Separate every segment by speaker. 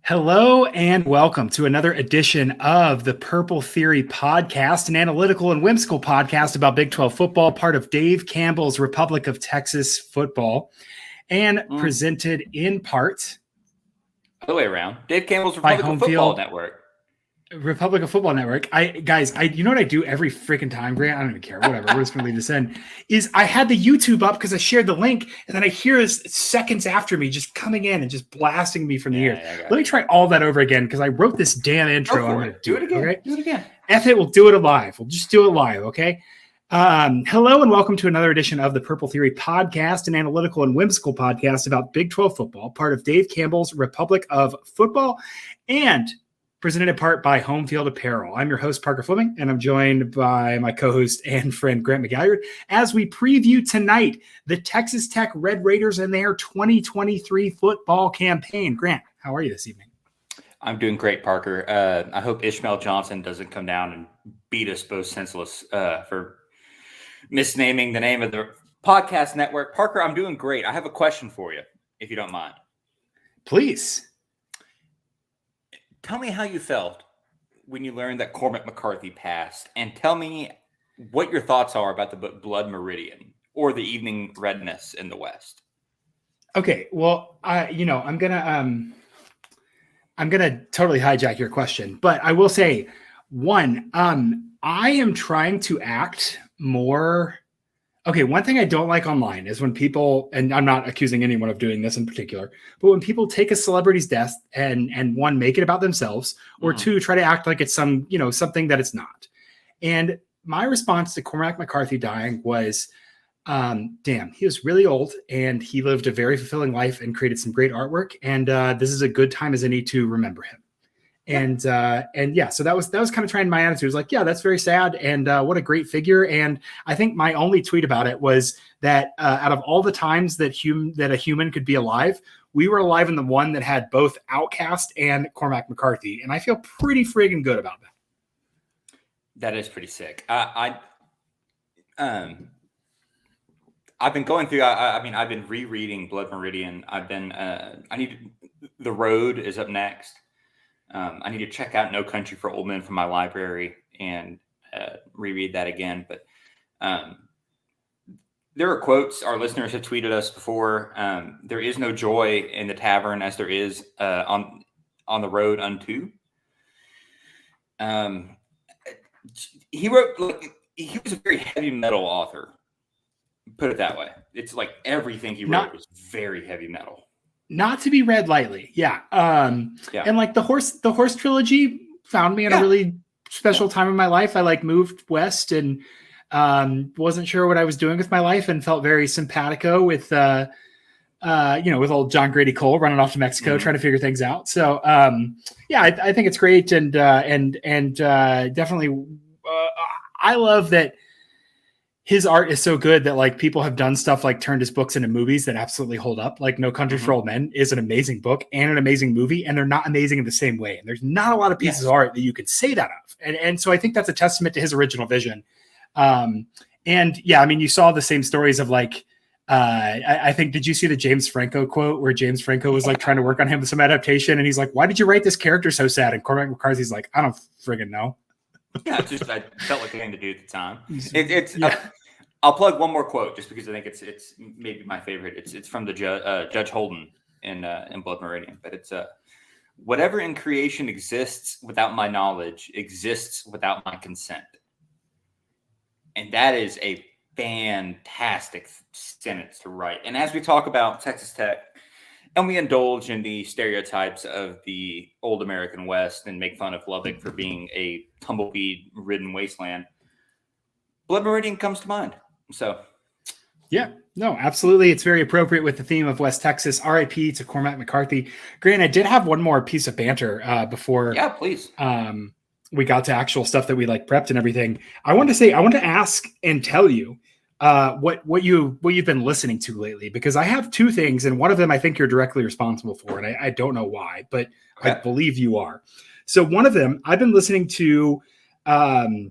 Speaker 1: Hello and welcome to another edition of the Purple Theory podcast, an analytical and whimsical podcast about Big 12 football, part of Dave Campbell's Republic of Texas football, and presented in part
Speaker 2: other way around. Dave Campbell's
Speaker 1: by
Speaker 2: Republic of Football Network.
Speaker 1: Republic of Football Network. You know what I do every freaking time, Grant? I don't even care. Whatever. We're just going to leave this in. Is I had the YouTube up because I shared the link, and then I hear this seconds after me just coming in and just blasting me from the ears. Let me try all that over again because I wrote this damn intro. I'm going to
Speaker 2: do it again.
Speaker 1: Okay?
Speaker 2: Do it again.
Speaker 1: F it. We'll do it live. We'll just do it live. Okay. Hello and welcome to another edition of the Purple Theory podcast, an analytical and whimsical podcast about Big 12 football, part of Dave Campbell's Republic of Football, and presented in part by Home Field Apparel. I'm your host, Parker Fleming, and I'm joined by my co-host and friend, Grant McGalliard, as we preview tonight the Texas Tech Red Raiders and their 2023 football campaign. Grant, how are you this evening?
Speaker 2: I'm doing great, Parker. I hope Ishmael Johnson doesn't come down and beat us both senseless for misnaming the name of the podcast network. Parker, I'm doing great. I have a question for you, if you don't mind.
Speaker 1: Please.
Speaker 2: Tell me how you felt when you learned that Cormac McCarthy passed, and tell me what your thoughts are about the Blood Meridian or the Evening Redness in the West.
Speaker 1: Okay, well, I'm gonna totally hijack your question, but I will say, one, I am trying to act more. Okay, one thing I don't like online is when people, and I'm not accusing anyone of doing this in particular, but when people take a celebrity's death and one, make it about themselves, or two, try to act like it's something that it's not. And my response to Cormac McCarthy dying was, damn, he was really old and he lived a very fulfilling life and created some great artwork. And this is a good time as any to remember him. And yeah, so that was kind of trying my attitude. It was like, yeah, that's very sad. And what a great figure. And I think my only tweet about it was that out of all the times that a human could be alive, we were alive in the one that had both Outcast and Cormac McCarthy. And I feel pretty friggin' good about that.
Speaker 2: That is pretty sick. I've been going through, I've been rereading Blood Meridian. The Road is up next. I need to check out No Country for Old Men from my library and reread that again. But there are quotes our listeners have tweeted us before. There is no joy in the tavern as there is on the road unto. He wrote, he was a very heavy metal author. Put it that way. It's like everything he wrote was very heavy metal.
Speaker 1: Not to be read lightly. Yeah. And like the horse trilogy found me in a really special time in my life. I moved west and wasn't sure what I was doing with my life and felt very simpatico with, with old John Grady Cole running off to Mexico, trying to figure things out. So I think it's great. And definitely I love that his art is so good that people have done stuff like turned his books into movies that absolutely hold up. Like No Country for Old Men is an amazing book and an amazing movie, and they're not amazing in the same way. And there's not a lot of pieces of art that you could say that of. And so I think that's a testament to his original vision. You saw the same stories of I think, did you see the James Franco quote where James Franco was trying to work on him with some adaptation? And he's like, why did you write this character so sad? And Cormac McCarthy's like, I don't friggin' know.
Speaker 2: Yeah, I felt like a thing to do at the time. I'll plug one more quote just because I think it's maybe my favorite. It's from the Judge Holden in Blood Meridian, but it's whatever in creation exists without my knowledge exists without my consent, and that is a fantastic sentence to write. And as we talk about Texas Tech, and we indulge in the stereotypes of the old American West and make fun of Lubbock for being a tumbleweed-ridden wasteland, Blood Meridian comes to mind. So,
Speaker 1: yeah, no, absolutely. It's very appropriate with the theme of West Texas. RIP to Cormac McCarthy. Grant, I did have one more piece of banter before.
Speaker 2: Yeah, please.
Speaker 1: We got to actual stuff that we prepped and everything. I wanted to ask and tell you what you've been listening to lately, because I have two things, and one of them I think you're directly responsible for, and I don't know why, but okay. I believe you are. So one of them, I've been listening to The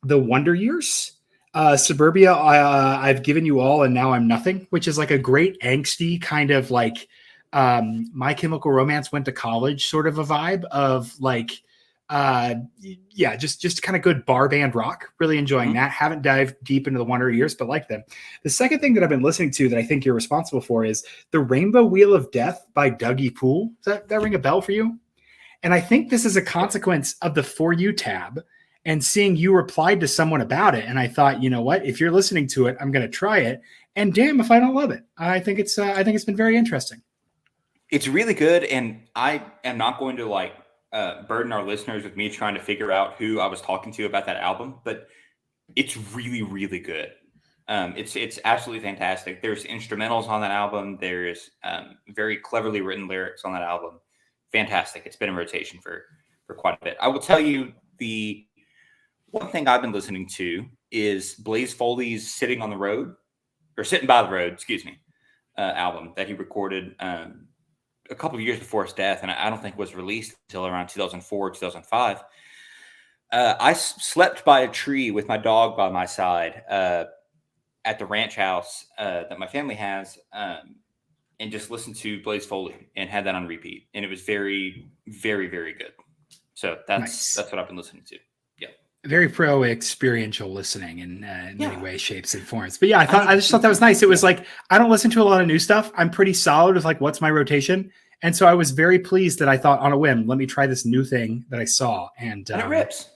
Speaker 1: Wonder Years, Suburbia, I've Given You All and Now I'm Nothing, which is a great angsty kind of My Chemical Romance Went to College sort of a vibe of like, just kind of good bar band rock. Really enjoying that. Haven't dived deep into the Wonder Years, but like them. The second thing that I've been listening to that I think you're responsible for is The Rainbow Wheel of Death by Dougie Poole. Does that ring a bell for you? And I think this is a consequence of the For You tab and seeing you replied to someone about it. And I thought, you know what, if you're listening to it, I'm going to try it. And damn, if I don't love it. I think it's been very interesting.
Speaker 2: It's really good. And I am not going to like burden our listeners with me trying to figure out who I was talking to about that album, but it's really, really good. It's absolutely fantastic. There's instrumentals on that album. There's very cleverly written lyrics on that album. Fantastic. It's been in rotation for quite a bit. I will tell you the one thing I've been listening to is Blaze Foley's Sitting by the Road, album that he recorded a couple of years before his death. And I don't think was released until around 2004, 2005. I slept by a tree with my dog by my side at the ranch house that my family has, and just listened to Blaze Foley and had that on repeat. And it was very, very, very good. So that's what I've been listening to. Yeah.
Speaker 1: Very pro experiential listening in many ways, shapes, and forms. But yeah, I just thought that was nice. It was like, I don't listen to a lot of new stuff. I'm pretty solid with like, what's my rotation? And so I was very pleased that I thought on a whim, let me try this new thing that I saw. And
Speaker 2: it rips.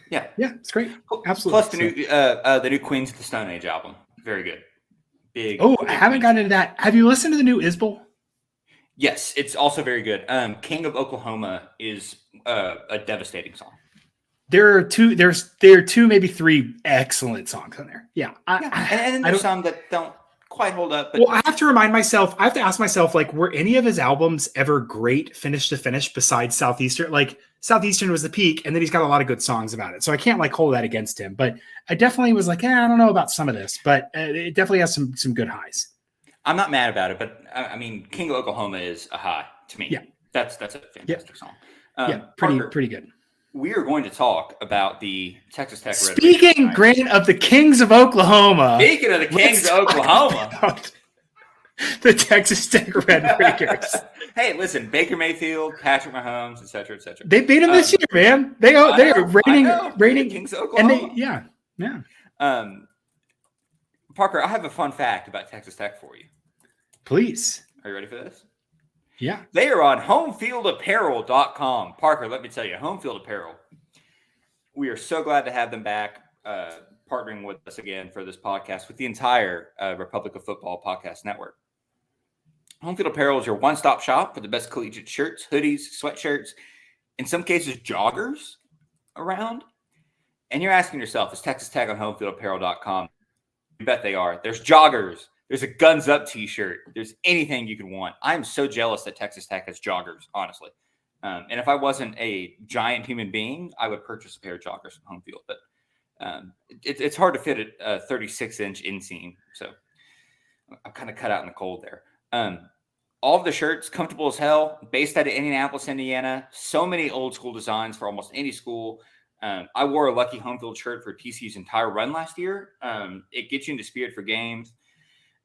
Speaker 2: Yeah.
Speaker 1: Yeah, it's great. Absolutely.
Speaker 2: Plus the new Queens of the Stone Age album. Very good. Big.
Speaker 1: I haven't gotten into that. Have you listened to the new Isbell?
Speaker 2: Yes, it's also very good. King of Oklahoma is a devastating song.
Speaker 1: There are two, maybe three excellent songs on there. Yeah.
Speaker 2: And there's some that don't quite hold up. But
Speaker 1: well, I have to ask myself, like, were any of his albums ever great finish to finish besides Southeastern? Like, Southeastern was the peak, and then he's got a lot of good songs about it. So I can't like hold that against him. But I definitely was like, I don't know about some of this, but it definitely has some good highs.
Speaker 2: I'm not mad about it, but I mean, King of Oklahoma is a high to me.
Speaker 1: Yeah.
Speaker 2: That's a fantastic song.
Speaker 1: Pretty good.
Speaker 2: We are going to talk about the Texas Tech Red
Speaker 1: Speaking, Grant, of the Kings of Oklahoma.
Speaker 2: Speaking of the Kings of Oklahoma.
Speaker 1: The Texas Tech Red Raiders.
Speaker 2: Hey, listen, Baker Mayfield, Patrick Mahomes, et cetera, et cetera.
Speaker 1: They beat them this year, man. They are reigning
Speaker 2: Kings of Oklahoma.
Speaker 1: Yeah.
Speaker 2: Parker, I have a fun fact about Texas Tech for you.
Speaker 1: Please.
Speaker 2: Are you ready for this?
Speaker 1: Yeah.
Speaker 2: They are on homefieldapparel.com. Parker, let me tell you, Home Field Apparel. We are so glad to have them back, partnering with us again for this podcast with the entire Republic of Football podcast network. Home Field Apparel is your one-stop shop for the best collegiate shirts, hoodies, sweatshirts, in some cases, joggers around. And you're asking yourself, is Texas Tech on homefieldapparel.com? You bet they are. There's joggers. There's a Guns Up t-shirt. There's anything you could want. I'm so jealous that Texas Tech has joggers, honestly. And if I wasn't a giant human being, I would purchase a pair of joggers from Home Field. But it's hard to fit a 36-inch inseam. So I'm kind of cut out in the cold there. All of the shirts, comfortable as hell, based out of Indianapolis, Indiana. So many old school designs for almost any school. I wore a Lucky Home Field shirt for TCU's entire run last year. It gets you into spirit for games.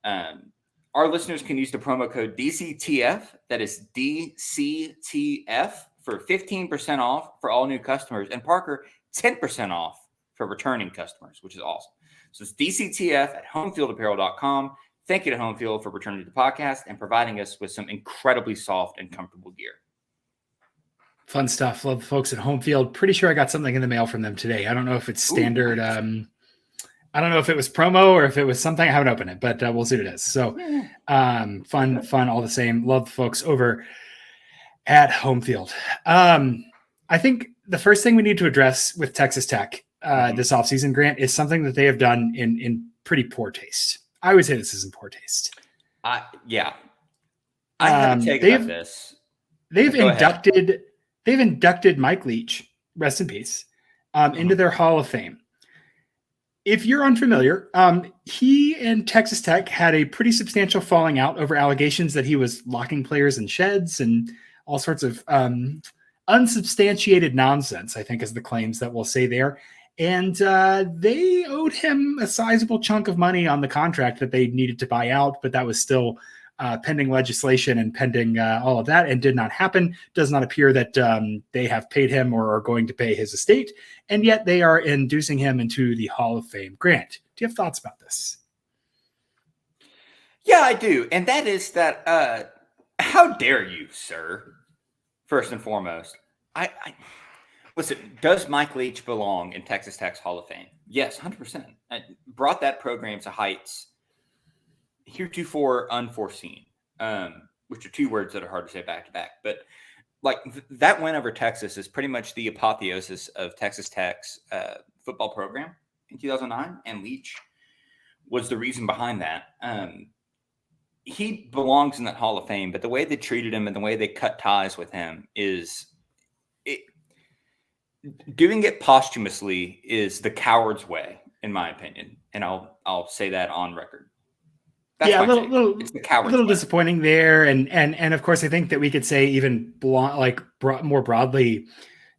Speaker 2: Our listeners can use the promo code DCTF. That is DCTF for 15% off for all new customers. And Parker, 10% off for returning customers, which is awesome. So it's DCTF at homefieldapparel.com. Thank you to Home Field for returning to the podcast and providing us with some incredibly soft and comfortable gear.
Speaker 1: Fun stuff. Love the folks at Home Field. Pretty sure I got something in the mail from them today. I don't know if it's standard. Nice. I don't know if it was promo or if it was something. I haven't opened it, but we'll see what it is. So fun all the same. Love the folks over at Home Field. I think the first thing we need to address with Texas Tech this offseason, Grant, is something that they have done in pretty poor taste. I would say this is in poor taste.
Speaker 2: I have a take about this.
Speaker 1: They've inducted Mike Leach, rest in peace, into their Hall of Fame. If you're unfamiliar, he and Texas Tech had a pretty substantial falling out over allegations that he was locking players in sheds and all sorts of unsubstantiated nonsense, I think is the claims that we'll say there. And they owed him a sizable chunk of money on the contract that they needed to buy out, but that was still pending legislation and pending all of that, and did not happen. Does not appear that they have paid him or are going to pay his estate, and yet they are inducing him into the Hall of Fame. Grant, do you have thoughts about this?
Speaker 2: Yeah, I do. And that is that, how dare you, sir? First and foremost, I listen, does Mike Leach belong in Texas Tech's Hall of Fame? Yes, 100%. I brought that program to heights heretofore unforeseen, which are two words that are hard to say back to back. But like that win over Texas is pretty much the apotheosis of Texas Tech's football program in 2009, and Leach was the reason behind that. He belongs in that Hall of Fame, but the way they treated him and the way they cut ties with him doing it posthumously is the coward's way, in my opinion. And I'll say that on record. That's it's the coward's way.
Speaker 1: Disappointing there. And of course, I think that we could say even more broadly,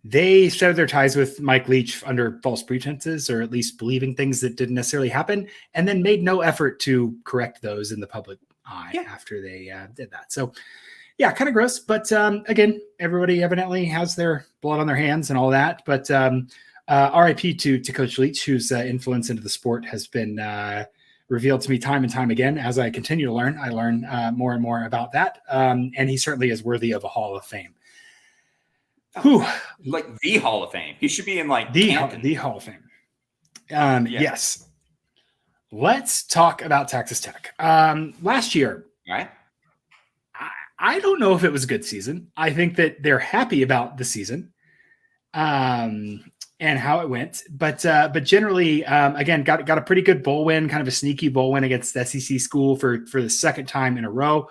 Speaker 1: they severed their ties with Mike Leach under false pretenses, or at least believing things that didn't necessarily happen, and then made no effort to correct those in the public eye after they did that. So yeah, kind of gross. But again, everybody evidently has their blood on their hands and all that. But RIP to Coach Leach, whose influence into the sport has been revealed to me time and time again. As I continue to learn, I learn more and more about that. And he certainly is worthy of a Hall of Fame. Whew.
Speaker 2: Like the Hall of Fame. He should be in like
Speaker 1: the Hall of Fame. Yes. Let's talk about Texas Tech. Last year,
Speaker 2: right?
Speaker 1: I don't know if it was a good season. I think that they're happy about the season and how it went. But generally, again, got a pretty good bowl win, kind of a sneaky bowl win against the SEC school for the second time in a row.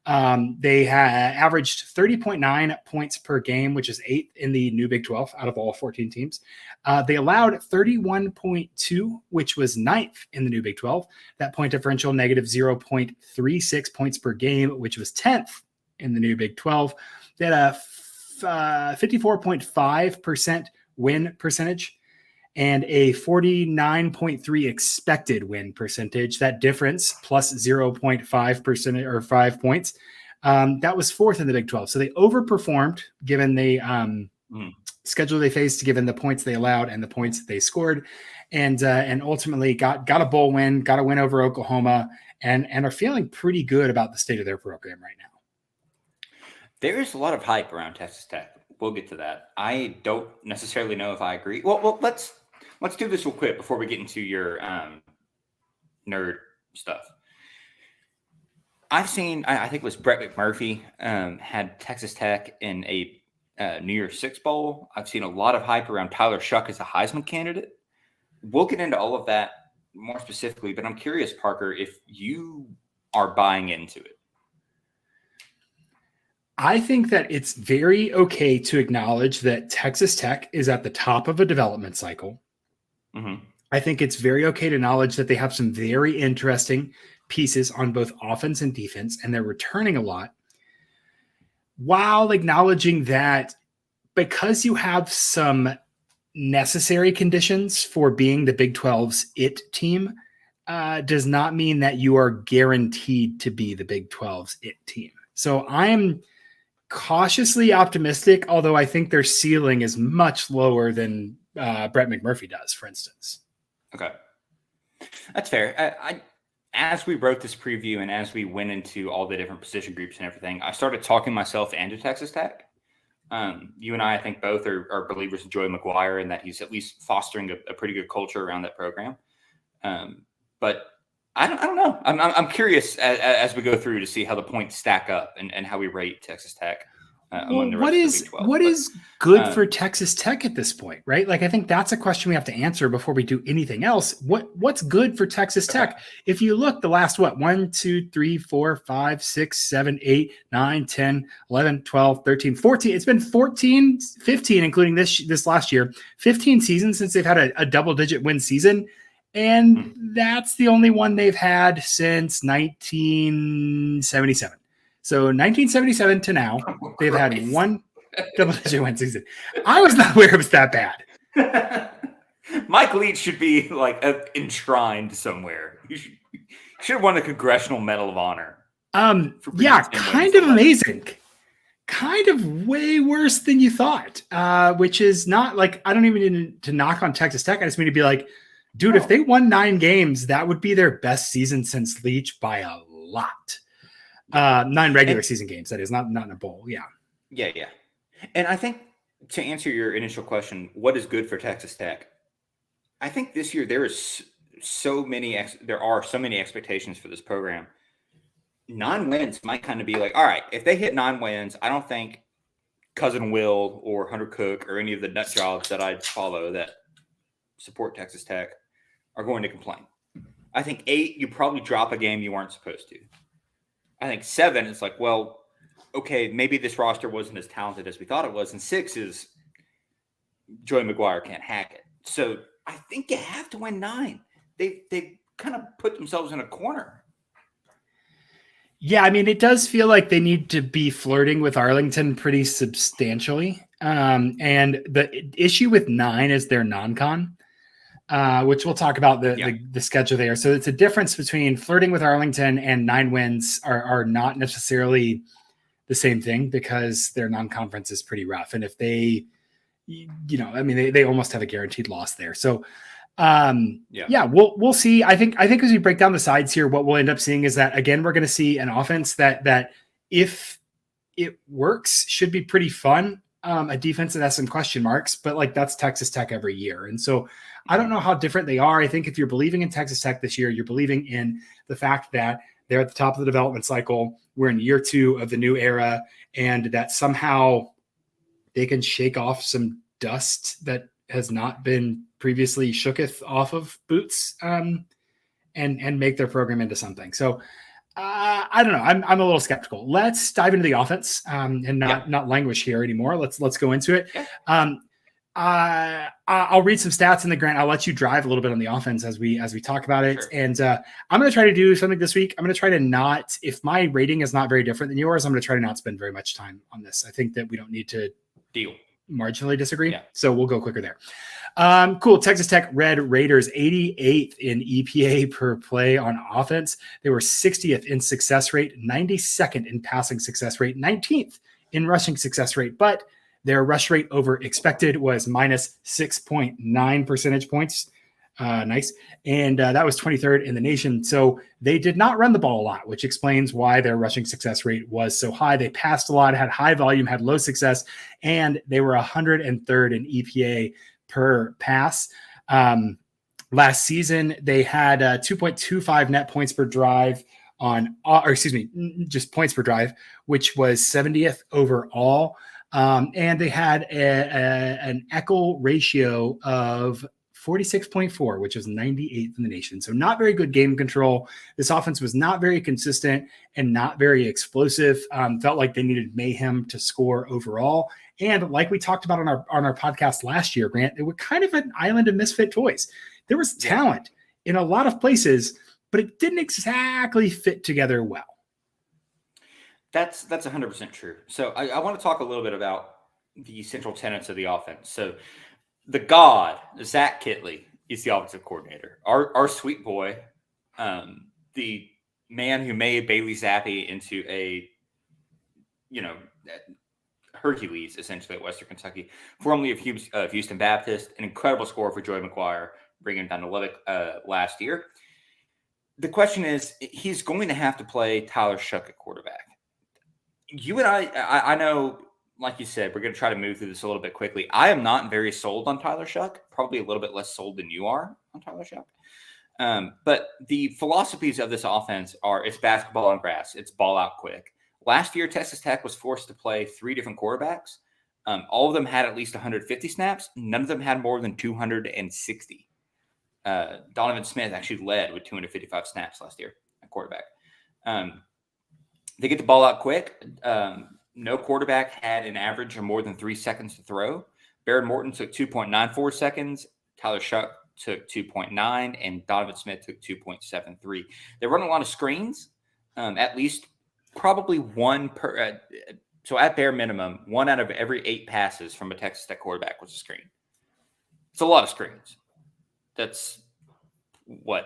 Speaker 1: They averaged 30.9 points per game, which is 8th in the new Big 12 out of all 14 teams. They allowed 31.2, which was 9th in the new Big 12. That point differential, negative 0.36 points per game, which was 10th in the new Big 12. They had a 54.5% win percentage and a 49.3 expected win percentage. That difference plus 0.5% or 5 points. That was 4th in the Big 12. So they overperformed given the schedule they faced, given the points they allowed and the points that they scored, and ultimately got a bowl win, got a win over Oklahoma, and are feeling pretty good about the state of their program right now.
Speaker 2: There is a lot of hype around Texas Tech. We'll get to that. I don't necessarily know if I agree. Well, let's do this real quick before we get into your nerd stuff. I've seen, I think it was Brett McMurphy had Texas Tech in a New Year's Six Bowl. I've seen a lot of hype around Tyler Shuck as a Heisman candidate. We'll get into all of that more specifically, but I'm curious, Parker, if you are buying into it.
Speaker 1: I think that it's very okay to acknowledge that Texas Tech is at the top of a development cycle. Mm-hmm. I think it's very okay to acknowledge that they have some very interesting pieces on both offense and defense, and they're returning a lot, while acknowledging that because you have some necessary conditions for being the Big 12's it team, does not mean that you are guaranteed to be the Big 12's it team. So I'm cautiously optimistic, although I think their ceiling is much lower than Brett McMurphy does, for instance.
Speaker 2: Okay. That's fair. I as we wrote this preview and as we went into all the different position groups and everything, I started talking myself into Texas Tech. You and I think both are believers in Joey McGuire and that he's at least fostering a pretty good culture around that program. But I don't know. I'm curious as we go through to see how the points stack up and how we rate Texas Tech.
Speaker 1: What is good for Texas Tech at this point, right? Like, I think that's a question we have to answer before we do anything else. What's good for Texas Tech? If you look the last, 1, 2, 3, 4, 5, 6, 7, 8, 9, 10, 11, 12, 13, 14. It's been 14, 15, including this last year, 15 seasons since they've had a double-digit win season. And that's the only one they've had since 1977. So 1977 to now, they've had one double-digit win season. I was not aware it was that bad.
Speaker 2: Mike Leach should be like enshrined somewhere. He should have won the Congressional Medal of Honor.
Speaker 1: Yeah, kind of amazing. Kind of way worse than you thought, which is not like, I don't even need to knock on Texas Tech. I just mean to be like, dude, if they won 9 games, that would be their best season since Leach by a lot. 9 regular season games, that is, not in a bowl. Yeah.
Speaker 2: Yeah. And I think to answer your initial question, what is good for Texas Tech? I think this year there are so many expectations for this program. 9 wins might kind of be like, all right, if they hit 9 wins, I don't think Cousin Will or Hunter Cook or any of the nut jobs that I follow that support Texas Tech are going to complain. I think 8, you probably drop a game you weren't supposed to. I think 7, it's like, well, okay, maybe this roster wasn't as talented as we thought it was. And 6 is Joey McGuire can't hack it. So I think you have to win 9. They kind of put themselves in a corner.
Speaker 1: Yeah, I mean, it does feel like they need to be flirting with Arlington pretty substantially. And the issue with 9 is their non-con, which we'll talk about the schedule there. So it's a difference between flirting with Arlington and 9 wins are not necessarily the same thing, because their non-conference is pretty rough. And if they, they almost have a guaranteed loss there. So we'll see. I think as we break down the sides here, what we'll end up seeing is that, again, we're going to see an offense that if it works should be pretty fun. A defense that has some question marks, but like, that's Texas Tech every year. And so I don't know how different they are. I think if you're believing in Texas Tech this year, you're believing in the fact that they're at the top of the development cycle. We're in year 2 of the new era, and that somehow they can shake off some dust that has not been previously shooketh off of boots, and make their program into something. So I don't know. I'm a little skeptical. Let's dive into the offense, and not languish here anymore. Let's go into it. I'll read some stats in the Grant. I'll let you drive a little bit on the offense as we talk about it. Sure. And I'm going to try to do something this week. I'm going to try to not, if my rating is not very different than yours, I'm going to try to not spend very much time on this. I think that we don't need to marginally disagree. Yeah. So we'll go quicker there. Cool. Texas Tech Red Raiders 88th in EPA per play on offense. They were 60th in success rate, 92nd in passing success rate, 19th in rushing success rate, but their rush rate over expected was minus 6.9 percentage points. Nice. And that was 23rd in the nation. So they did not run the ball a lot, which explains why their rushing success rate was so high. They passed a lot, had high volume, had low success, and they were 103rd in EPA per pass. Last season, they had 2.25 net points per drive just points per drive, which was 70th overall. And they had an ECHL ratio of 46.4, which is 98th in the nation. So not very good game control. This offense was not very consistent and not very explosive. Felt like they needed mayhem to score overall. And like we talked about on our podcast last year, Grant, they were kind of an island of misfit toys. There was talent in a lot of places, but it didn't exactly fit together well.
Speaker 2: That's 100% true. So I want to talk a little bit about the central tenets of the offense. So the god, Zach Kitley, is the offensive coordinator. Our sweet boy, the man who made Bailey Zappi into a, Hercules, essentially, at Western Kentucky, formerly of Houston Baptist, an incredible scorer for Joey McGuire, bringing him down to Lubbock last year. The question is, he's going to have to play Tyler Shough at quarterback. You and I know, like you said, we're going to try to move through this a little bit quickly. I am not very sold on Tyler Shough, probably a little bit less sold than you are on Tyler Shough. But the philosophies of this offense are, it's basketball on grass. It's ball out quick. Last year, Texas Tech was forced to play 3 different quarterbacks. All of them had at least 150 snaps. None of them had more than 260. Donovan Smith actually led with 255 snaps last year at quarterback. They get the ball out quick. No quarterback had an average of more than 3 seconds to throw. Baron Morton took 2.94 seconds. Tyler Shough took 2.9, and Donovan Smith took 2.73. They run a lot of screens, at least probably one per. So at bare minimum, 1 out of every 8 passes from a Texas Tech quarterback was a screen. It's a lot of screens. That's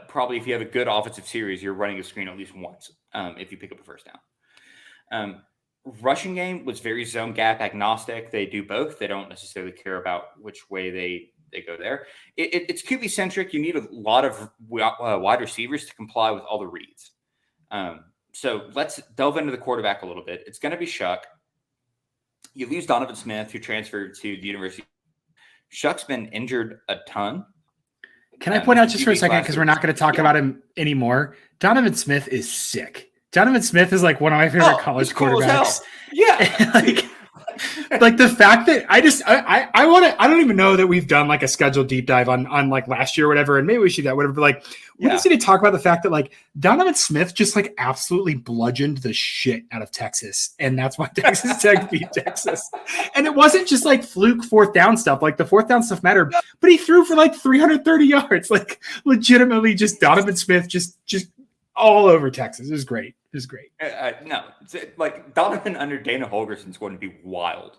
Speaker 2: probably if you have a good offensive series, you're running a screen at least once. if you pick up a first down. Rushing game was very zone gap agnostic. They do both. They don't necessarily care about which way they go there. It's QB centric. You need a lot of wide receivers to comply with all the reads. So let's delve into the quarterback a little bit. It's going to be Shuck. You lose Donovan Smith, who transferred to the University. Shuck's been injured a ton.
Speaker 1: Can I point out just for a second, because we're not going to talk about him anymore? Donovan Smith is sick. Donovan Smith is like one of my favorite college quarterbacks.
Speaker 2: Yeah.
Speaker 1: like the fact that I don't even know that we've done like a scheduled deep dive on like last year or whatever, and maybe we should do that, whatever. But like we just need to talk about the fact that like Donovan Smith just like absolutely bludgeoned the shit out of Texas, and that's why Texas Tech beat Texas. And it wasn't just like fluke fourth down stuff. Like the fourth down stuff mattered, but he threw for like 330 yards. Like legitimately, just Donovan Smith just all over Texas. It was great. It was great.
Speaker 2: No, like Donovan under Dana Holgerson's going to be wild.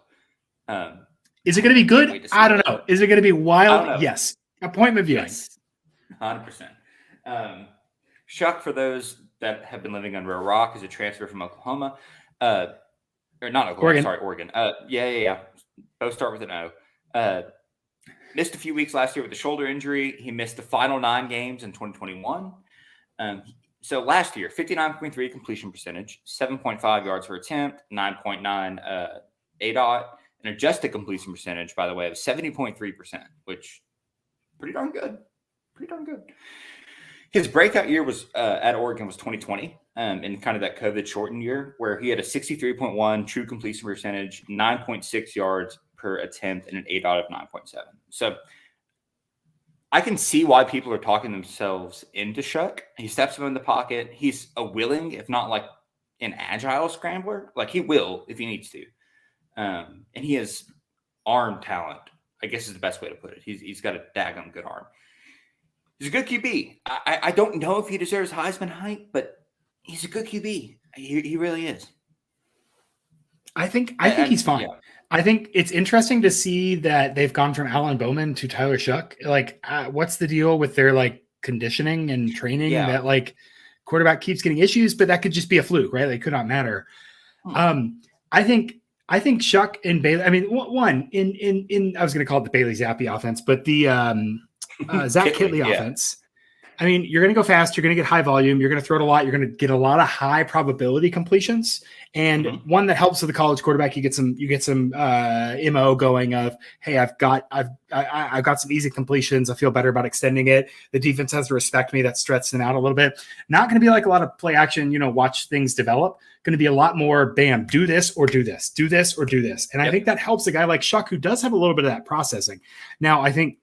Speaker 1: Is it going to be good? I don't know. Is it going to be wild? Yes. Appointment viewing.
Speaker 2: Yes. 100%. Shuck, for those that have been living under a rock, is a transfer from Oklahoma. Or not Oklahoma,
Speaker 1: Oregon.
Speaker 2: sorry, Oregon. Yeah. Both start with an O. Missed a few weeks last year with a shoulder injury. He missed the final 9 games in 2021. So last year, 59.3 completion percentage, 7.5 yards per attempt, 9.9 ADOT, an adjusted completion percentage, by the way, of 70.3%, which pretty darn good. His breakout year was at Oregon was 2020, in kind of that COVID shortened year, where he had a 63.1 true completion percentage, 9.6 yards per attempt, and an ADOT of 9.7. So I can see why people are talking themselves into Shuck. He steps him in the pocket. He's a willing, if not like an agile scrambler. Like he will if he needs to. And he has arm talent, I guess is the best way to put it. He's got a daggum good arm. He's a good QB. I don't know if he deserves Heisman hype, but he's a good QB. He really is.
Speaker 1: I think he's fine. Yeah. I think it's interesting to see that they've gone from Alan Bowman to Tyler Shuck. Like, what's the deal with their like conditioning and training that like quarterback keeps getting issues, but that could just be a fluke, right? Like, could not matter. I think Shuck and Bailey. I mean, one in I was going to call it the Bailey Zappi offense, but the Zach Kitley offense. I mean, you're going to go fast. You're going to get high volume. You're going to throw it a lot. You're going to get a lot of high probability completions. And one that helps with the college quarterback, you get some MO going of, hey, I've got some easy completions. I feel better about extending it. The defense has to respect me. That stretches them out a little bit. Not going to be like a lot of play action, watch things develop. Going to be a lot more, bam, do this or do this, do this or do this. And I think that helps a guy like Shuck, who does have a little bit of that processing. Now, I think,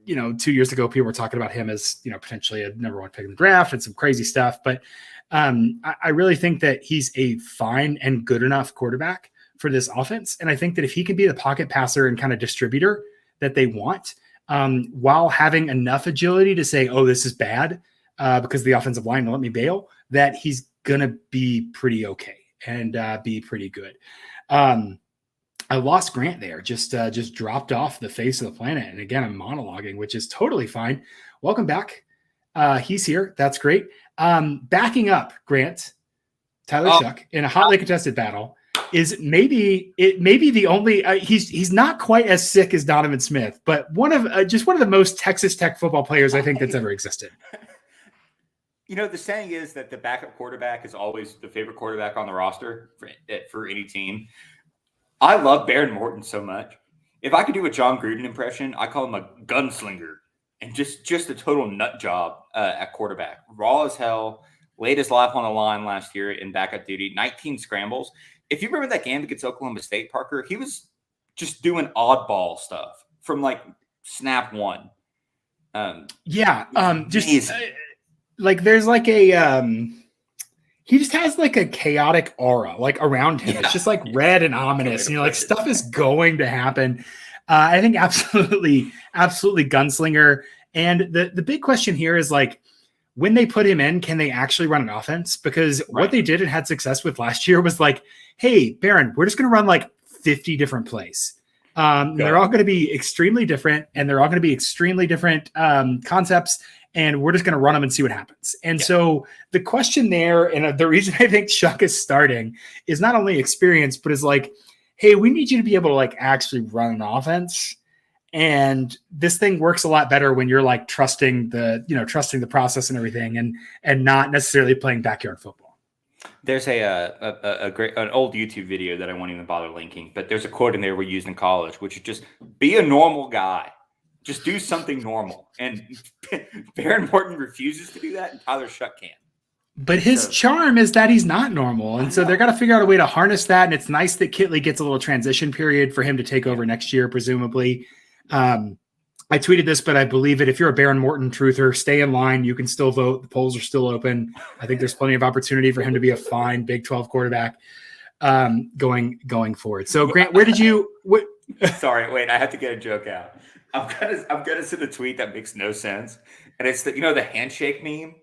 Speaker 1: 2 years ago, people were talking about him as, potentially a number 1 pick in the draft and some crazy stuff. But I really think that he's a fine and good enough quarterback for this offense. And I think that if he can be the pocket passer and kind of distributor that they want, while having enough agility to say, oh, this is bad because the offensive line will let me bail, that he's going to be pretty okay and be pretty good. I lost Grant there, just dropped off the face of the planet. And again, I'm monologuing, which is totally fine. Welcome back. He's here. That's great. Backing up Grant, Tyler Shuck in a hotly contested battle is maybe the only, he's not quite as sick as Donovan Smith, but one of the most Texas Tech football players I think that's ever existed.
Speaker 2: The saying is that the backup quarterback is always the favorite quarterback on the roster for any team. I love Baron Morton so much. If I could do a John Gruden impression, I call him a gunslinger and just a total nut job at quarterback. Raw as hell, laid his life on the line last year in backup duty, 19 scrambles. If you remember that game against Oklahoma State, Parker, he was just doing oddball stuff from like snap 1. There's like a he just has like a chaotic aura like around him. It's just like red and ominous. Like stuff is going to happen. I think absolutely gunslinger. And the big question here is like, when they put him in, can they actually run an offense? Because what they did and had success with last year was like, hey, Baron, we're just going to run like 50 different plays.
Speaker 1: They're all going to be extremely different, and they're all going to be extremely different concepts. And we're just going to run them and see what happens. And so the question there, and the reason I think Chuck is starting, is not only experience, but is like, hey, we need you to be able to like actually run an offense. And this thing works a lot better when you're like trusting the process and everything, and not necessarily playing backyard football.
Speaker 2: There's an old YouTube video that I won't even bother linking, but there's a quote in there we used in college, which is just be a normal guy. Just do something normal. And Baron Morton refuses to do that, and Tyler Shuck can.
Speaker 1: But his charm is that he's not normal. And so they're got to figure out a way to harness that. And it's nice that Kitley gets a little transition period for him to take over next year, presumably. I tweeted this, but I believe it. If you're a Baron Morton truther, stay in line. You can still vote. The polls are still open. I think there's plenty of opportunity for him to be a fine Big 12 quarterback going forward. So, Grant, where did you –
Speaker 2: Sorry, wait, I have to get a joke out. I'm gonna send a tweet that makes no sense, and it's the handshake meme,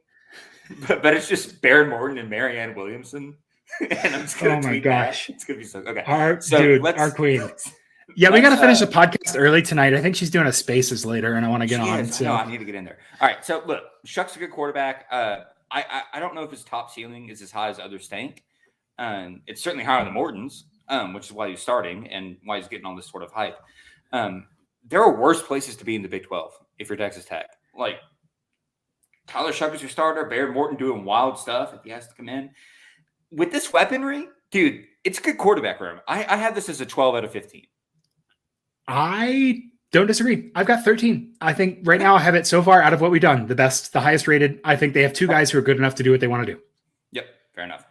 Speaker 2: but it's just Baron Morton and Marianne Williamson, and I'm just gonna tweet that. It's gonna be so okay.
Speaker 1: Our queen. Yeah, we got to finish the podcast early tonight. I think she's doing a Spaces later, and I want to get on.
Speaker 2: So I need to get in there. All right, so look, Shuck's a good quarterback. I don't know if his top ceiling is as high as others think. It's certainly higher than Morton's, which is why he's starting and why he's getting all this sort of hype. There are worse places to be in the Big 12 if you're Texas Tech. Like Tyler Shuck is your starter, Baron Morton doing wild stuff if he has to come in. With this weaponry, dude, it's a good quarterback room. I have this as a 12 out of 15.
Speaker 1: I don't disagree. I've got 13. I think right now I have it so far out of what we've done, the highest rated. I think they have two guys who are good enough to do what they want to do.
Speaker 2: Yep, fair enough.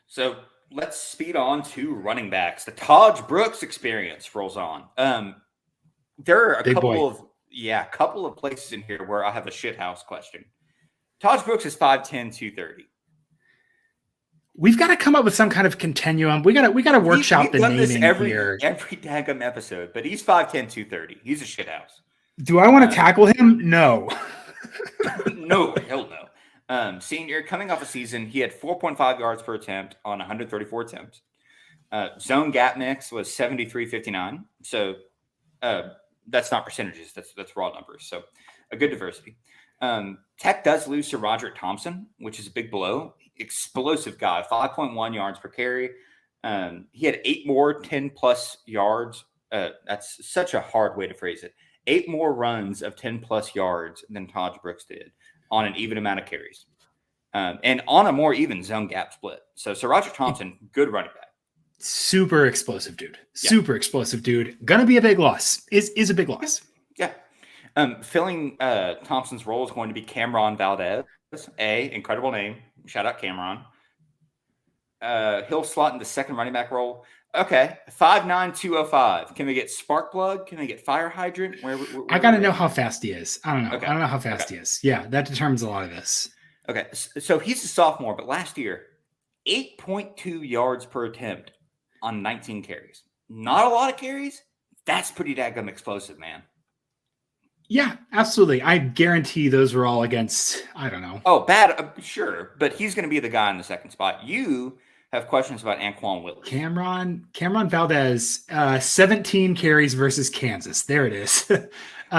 Speaker 2: So let's speed on to running backs. The Taj Brooks experience rolls on. There are a couple of places in here where I have a shithouse question. Taj Brooks is 5'10", 230.
Speaker 1: We've got to come up with some kind of continuum. We got to workshop the naming here.
Speaker 2: Every daggum episode, but he's 5'10", 230. He's a shithouse.
Speaker 1: Do I want to tackle him? No.
Speaker 2: No, hell no. Senior, coming off a season, he had 4.5 yards per attempt on 134 attempts. Zone gap mix was 73-59. So that's not percentages. That's raw numbers. So a good diversity. Tech does lose to Roderick Thompson, which is a big blow. Explosive guy, 5.1 yards per carry. He had 8 more 10-plus yards. That's such a hard way to phrase it. 8 more runs of 10-plus yards than Taj Brooks did on an even amount of carries. And on a more even zone gap split. So Roderick Thompson, good running back.
Speaker 1: Super explosive dude. Super explosive dude. Gonna be a big loss. Is a big loss.
Speaker 2: Yeah. Filling Thompson's role is going to be Cameron Valdez. Incredible name. Shout out Cameron. He'll slot in the second running back role. Okay. 5'9", 205. Can we get spark plug? Can we get fire hydrant? Where
Speaker 1: I got to know how fast he is. I don't know. Okay. I don't know how fast he is. Yeah, that determines a lot of this.
Speaker 2: Okay. So he's a sophomore, but last year, 8.2 yards per attempt on 19 carries. Not a lot of carries. That's pretty daggum explosive, man.
Speaker 1: Yeah, absolutely. I guarantee those were all against, I don't know.
Speaker 2: Oh, bad. Sure. But he's going to be the guy in the second spot. You have questions about Anquan Willis.
Speaker 1: Cameron Valdez, 17 carries versus Kansas. There it is.
Speaker 2: Well,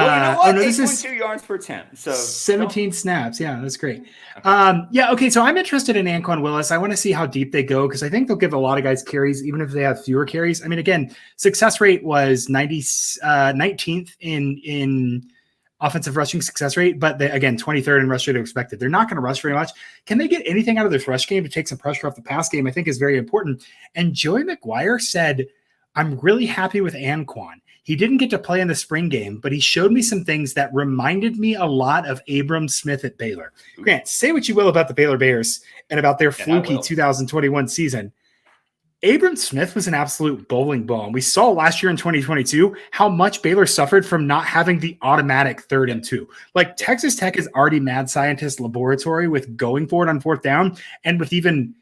Speaker 2: you know what? 8.2 yards per attempt. So
Speaker 1: 17 snaps. Yeah, that's great. Okay. Okay, so I'm interested in Anquan Willis. I want to see how deep they go because I think they'll give a lot of guys carries, even if they have fewer carries. I mean, again, success rate was 19th in offensive rushing success rate, but again, 23rd in rush rate expected. They're not going to rush very much. Can they get anything out of this rush game to take some pressure off the pass game? I think is very important. And Joey McGuire said, I'm really happy with Anquan. He didn't get to play in the spring game, but he showed me some things that reminded me a lot of Abram Smith at Baylor. Grant, say what you will about the Baylor Bears and about their fluky 2021 season. Abram Smith was an absolute bowling ball. And we saw last year in 2022 how much Baylor suffered from not having the automatic 3rd and 2. Like Texas Tech is already mad scientist laboratory with going for it on 4th down. And with even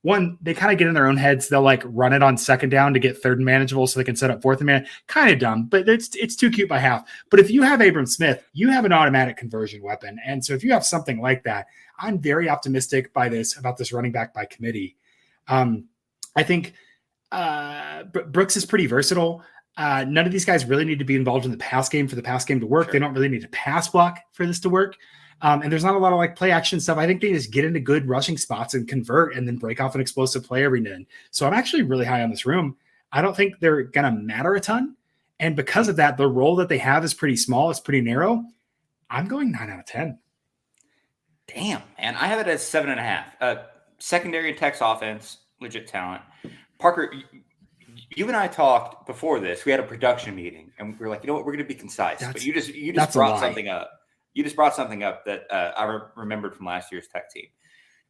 Speaker 1: one, they kind of get in their own heads. They'll like run it on 2nd down to get 3rd and manageable so they can set up 4th and man. Kind of dumb, but it's too cute by half. But if you have Abram Smith, you have an automatic conversion weapon. And so if you have something like that, I'm very optimistic about this running back by committee. I think Brooks is pretty versatile. None of these guys really need to be involved in the pass game for the pass game to work.
Speaker 2: Sure.
Speaker 1: They don't really need to pass block for this to work. And there's not a lot of like play action stuff. I think they just get into good rushing spots and convert and then break off an explosive play every now and then. So I'm actually really high on this room. I don't think they're going to matter a ton. And because of that, the role that they have is pretty small. It's pretty narrow. I'm going 9 out of 10.
Speaker 2: Damn, man. I have it as 7.5. Secondary and Tech's offense, legit talent. Parker, you and I talked before this. We had a production meeting, and we were like, you know what? We're going to be concise. But you just brought something up. You just brought something up that I remembered from last year's Tech team.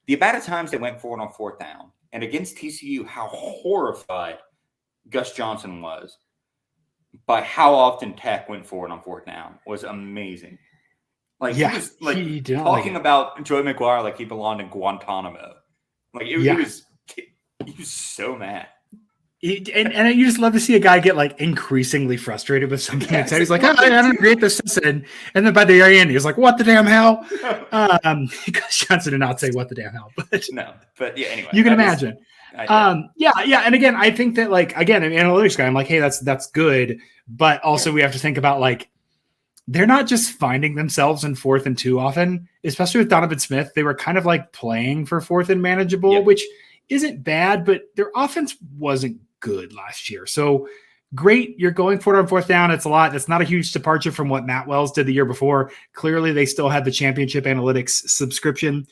Speaker 2: The amount of times they went forward on 4th down, and against TCU, how horrified Gus Johnson was by how often Tech went forward on 4th down was amazing. Like, he was like talking about Joey McGuire like he belonged in Guantanamo. Like, he was so mad.
Speaker 1: And you just love to see a guy get like increasingly frustrated with something. Yeah, he's like, I don't agree with this. And then by the very end, he was like, what the damn hell? Gus Johnson did not say what the damn hell, but
Speaker 2: no, but yeah, anyway.
Speaker 1: You can imagine. Yeah. And again, I think that like, again, an analytics guy, I'm like, hey, that's good. But also we have to think about like, they're not just finding themselves in 4th and 2 often, especially with Donovan Smith. They were kind of like playing for 4th and manageable, which isn't bad, but their offense wasn't good last year. So great. You're going for it on 4th down. It's a lot. That's not a huge departure from what Matt Wells did the year before. Clearly they still had the championship analytics subscription,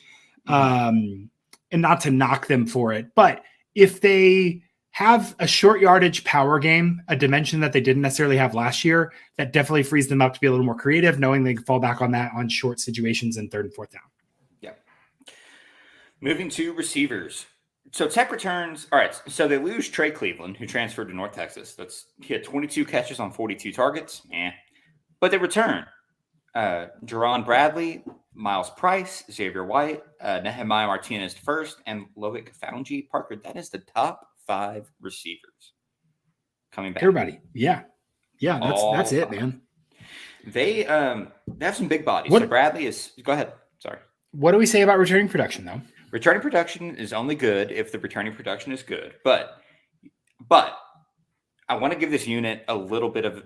Speaker 1: and not to knock them for it. But if they have a short yardage power game, a dimension that they didn't necessarily have last year, that definitely frees them up to be a little more creative, knowing they can fall back on that on short situations in 3rd and 4th down.
Speaker 2: Yeah. Moving to receivers. So Tech returns. All right. So they lose Trey Cleveland, who transferred to North Texas. He had 22 catches on 42 targets. But they return Jerron Bradley, Miles Price, Xavier White, Nehemiah Martinez first, and Loic Foungy. Parker, that is the top 5 receivers coming back.
Speaker 1: Everybody. Yeah. That's it, man.
Speaker 2: They have some big bodies. So Bradley is – go ahead. Sorry.
Speaker 1: What do we say about returning production, though?
Speaker 2: Returning production is only good if the returning production is good. But I want to give this unit a little bit of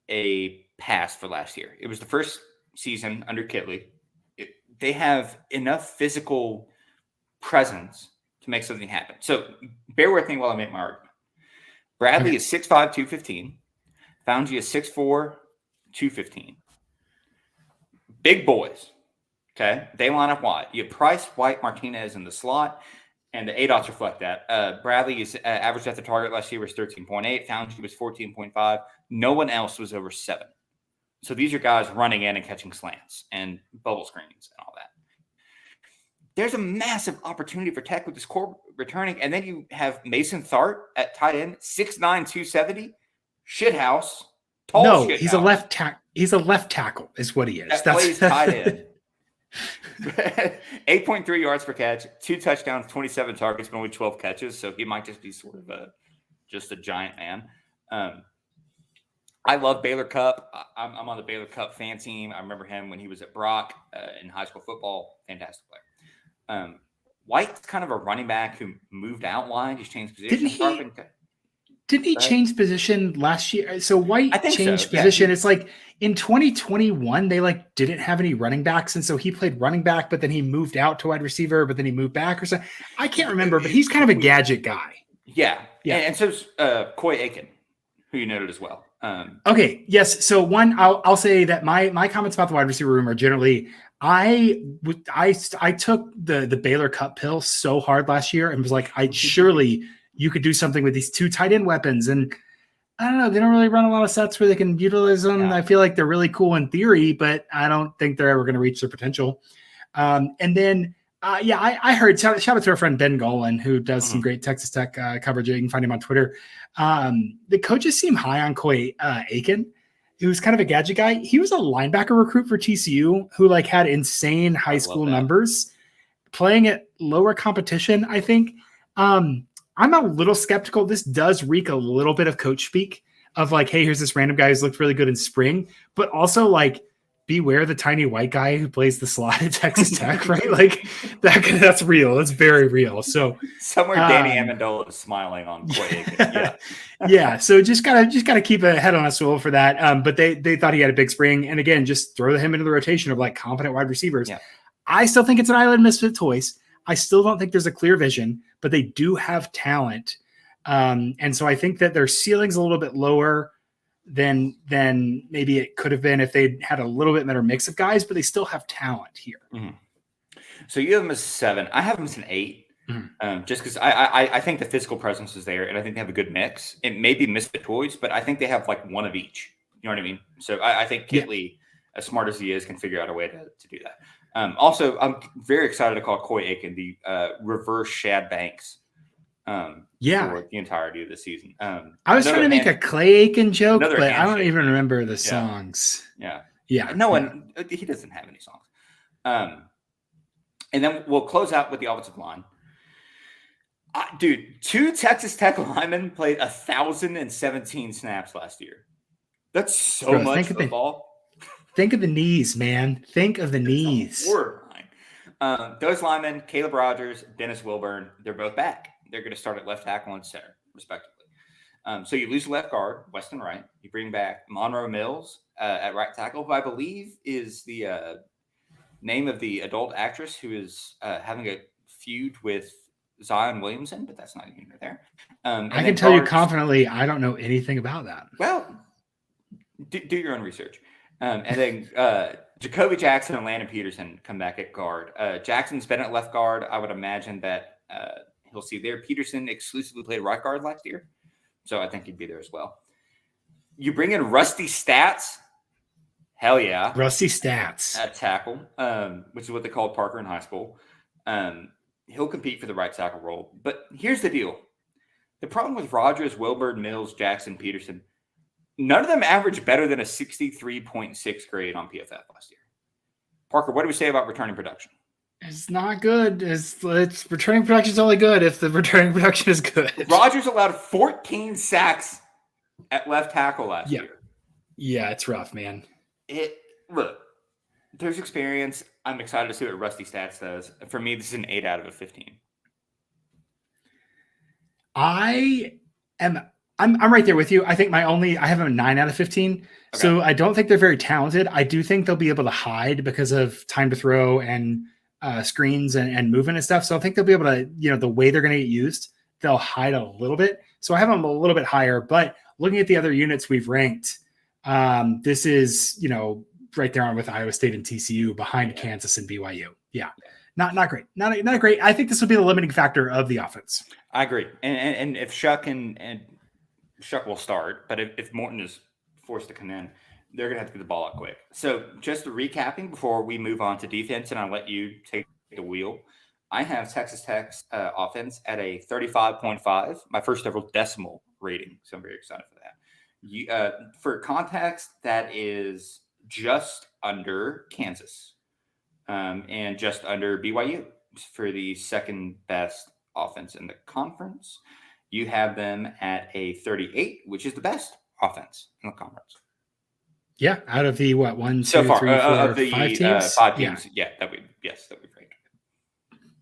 Speaker 2: a pass for last year. It was the first season under Kitley. They have enough physical presence to make something happen. So bear with me while I make my argument. Bradley is 6'5", 215. Foungy is 6'4", 215. Big boys. Okay. They line up wide. You have Price, White, Martinez in the slot, and the ADOTs reflect that. Bradley's average depth of target last year was 13.8. Foungy was 14.5. No one else was over 7. So these are guys running in and catching slants and bubble screens and all that. There's a massive opportunity for Tech with this core returning. And then you have Mason Thart at tight end, 6'9", 270. Shithouse. Tall
Speaker 1: no,
Speaker 2: shithouse.
Speaker 1: He's a left tackle is what he is.
Speaker 2: That plays tight end. 8.3 yards per catch, 2 touchdowns, 27 targets, but only 12 catches. So he might just be sort of just a giant man. I love Baylor Cup. I'm on the Baylor Cup fan team. I remember him when he was at Brock in high school football. Fantastic player. White's kind of a running back who moved out wide. He's changed position.
Speaker 1: Didn't he change position last year? So White changed position. Yeah. It's like in 2021, they like didn't have any running backs. And so he played running back, but then he moved out to wide receiver, but then he moved back or something. I can't remember, but he's kind of a gadget guy.
Speaker 2: Yeah. And so's Coy Aiken, who you noted as well.
Speaker 1: Okay. Yes. So one, I'll say that my comments about the wide receiver room are generally, I took the Baylor Cup pill so hard last year and was like, surely you could do something with these 2 tight end weapons. And I don't know, they don't really run a lot of sets where they can utilize them. Yeah. I feel like they're really cool in theory, but I don't think they're ever going to reach their potential. And then, I heard, shout out to our friend Ben Golan, who does some great Texas Tech coverage. You can find him on Twitter. The coaches seem high on Coy Aiken, who's kind of a gadget guy. He was a linebacker recruit for TCU who like had insane high school numbers playing at lower competition, I think. I'm a little skeptical. This does reek a little bit of coach speak of like, hey, here's this random guy who's looked really good in spring, but also like beware the tiny white guy who plays the slot at Texas Tech, right? Like that's real. It's very real. So
Speaker 2: somewhere Danny Amendola is smiling on Coy Aiken. Yeah.
Speaker 1: Yeah. So just gotta keep a head on a swivel for that. But they thought he had a big spring. And again, just throw him into the rotation of like competent wide receivers.
Speaker 2: Yeah.
Speaker 1: I still think it's an island misfit toys. I still don't think there's a clear vision, but they do have talent. And so I think that their ceiling's a little bit lower than maybe it could have been if they'd had a little bit better mix of guys, but they still have talent here.
Speaker 2: Mm-hmm. So you have them as 7. I have them as an 8. Just because I think the physical presence is there, and I think they have a good mix. It may be misfit toys, but I think they have like one of each. You know what I mean? So I think Kitley, as smart as he is, can figure out a way to do that. Also, I'm very excited to call Coy Aiken the reverse Shad Banks. For the entirety of the season.
Speaker 1: I was trying to make a Clay Aiken joke, but I don't even remember the
Speaker 2: Yeah.
Speaker 1: songs.
Speaker 2: Yeah. No one. He doesn't have any songs. And then we'll close out with the offensive line. Dude, 2 Texas Tech linemen played 1,017 snaps last year. That's so much football.
Speaker 1: Think of the knees, man. Think of the knees.
Speaker 2: Those linemen, Caleb Rogers, Dennis Wilburn, they're both back. They're going to start at left tackle and center, respectively. So you lose left guard, Weston Wright. You bring back Monroe Mills at right tackle, who I believe is the name of the adult actress who is having a feud with Zion Williamson, but that's not even there.
Speaker 1: I can tell you confidently, I don't know anything about that.
Speaker 2: Well, do your own research. And then Jacoby Jackson and Landon Peterson come back at guard. Jackson's been at left guard. I would imagine that he'll see there. Peterson exclusively played right guard last year, so I think he'd be there as well. You bring in Rusty Stats. Hell yeah.
Speaker 1: Rusty Stats.
Speaker 2: At tackle, which is what they called Parker in high school. He'll compete for the right tackle role. But here's the deal. The problem with Rogers, Wilbur, Mills, Jackson, Peterson, none of them averaged better than a 63.6 grade on PFF last year. Parker, what do we say about returning production?
Speaker 1: It's not good. It's returning production is only good if the returning production is good.
Speaker 2: Rogers allowed 14 sacks at left tackle last year.
Speaker 1: Yeah, it's rough, man.
Speaker 2: Look, there's experience. I'm excited to see what Rusty Stats does. For me, this is an 8 out of 15.
Speaker 1: I'm right there with you. I think I have a 9 out of 15. Okay. So I don't think they're very talented. I do think they'll be able to hide because of time to throw and screens and movement and stuff. So I think they'll be able to, the way they're going to get used, they'll hide a little bit. So I have them a little bit higher, but looking at the other units we've ranked, this is, right there on with Iowa State and TCU behind Kansas and BYU. Yeah. Not great. Not great. I think this will be the limiting factor of the offense.
Speaker 2: I agree. And if Shuck and Shuck will start, but if Morton is forced to come in, they're going to have to get the ball out quick. So just recapping before we move on to defense, and I'll let you take the wheel. I have Texas Tech's offense at a 35.5, my first ever decimal rating. So I'm very excited for that. For context, that is just under Kansas and just under BYU for the second best offense in the conference. You have them at a 38, which is the best offense in the conference.
Speaker 1: Yeah, out of the one,
Speaker 2: so
Speaker 1: two,
Speaker 2: far,
Speaker 1: three, four,
Speaker 2: of the
Speaker 1: 5 teams.
Speaker 2: 5 teams. Yeah, that we ranked.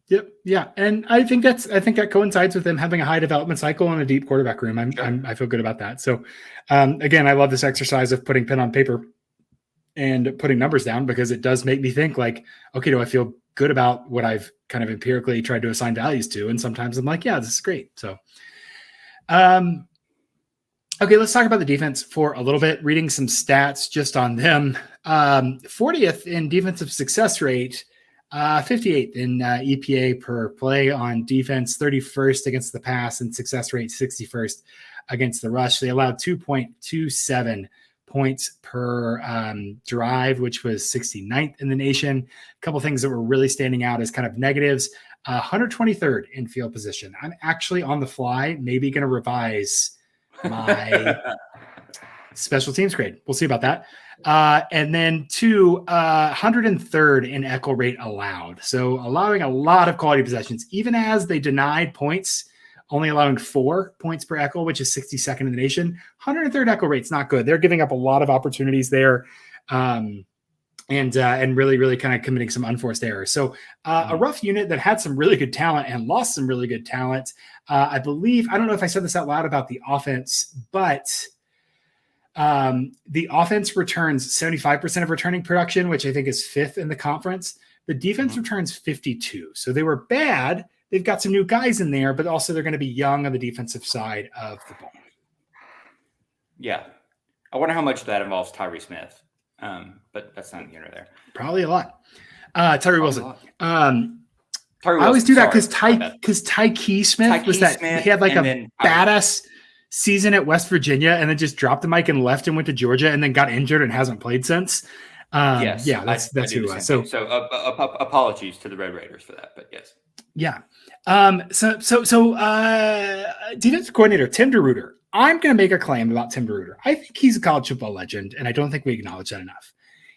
Speaker 1: Yep. Yeah, and I think that coincides with them having a high development cycle and a deep quarterback room. I feel good about that. So, again, I love this exercise of putting pen on paper and putting numbers down because it does make me think like, okay, do I feel good about what I've kind of empirically tried to assign values to? And sometimes I'm like, yeah, this is great. So, okay, let's talk about the defense for a little bit. Reading some stats just on them. 40th in defensive success rate, 58th in EPA per play on defense, 31st against the pass, and success rate 61st against the rush. They allowed 2.27 points per drive, which was 69th in the nation. A couple things that were really standing out as kind of negatives. 123rd in field position. I'm actually on the fly, maybe going to revise my special teams grade. We'll see about that. And then 103rd in echo rate allowed. So allowing a lot of quality possessions, even as they denied points, only allowing 4 points per echo, which is 62nd in the nation. 103rd echo rate's not good. They're giving up a lot of opportunities there. and really kind of committing some unforced errors. So a rough unit that had some really good talent and lost some really good talent. I believe, I don't know if I said this out loud about the offense, but the offense returns 75% of returning production, which I think is 5th in the conference. The defense returns 52. So they were bad. They've got some new guys in there, but also they're going to be young on the defensive side of the ball.
Speaker 2: Yeah. I wonder how much that involves Tyree Smith. But that's not here or there.
Speaker 1: Probably a lot. Tyree Wilson.
Speaker 2: Tyree Wilson.
Speaker 1: I always do that because Tyke Smith he had like a badass season at West Virginia and then just dropped the mic and left and went to Georgia and then got injured and hasn't played since.
Speaker 2: Yes,
Speaker 1: yeah, that's who it was.
Speaker 2: So apologies to the Red Raiders for that, but yes.
Speaker 1: Yeah. Defensive coordinator Tim DeRuyter. I'm going to make a claim about Tim DeRuyter. I think he's a college football legend, and I don't think we acknowledge that enough.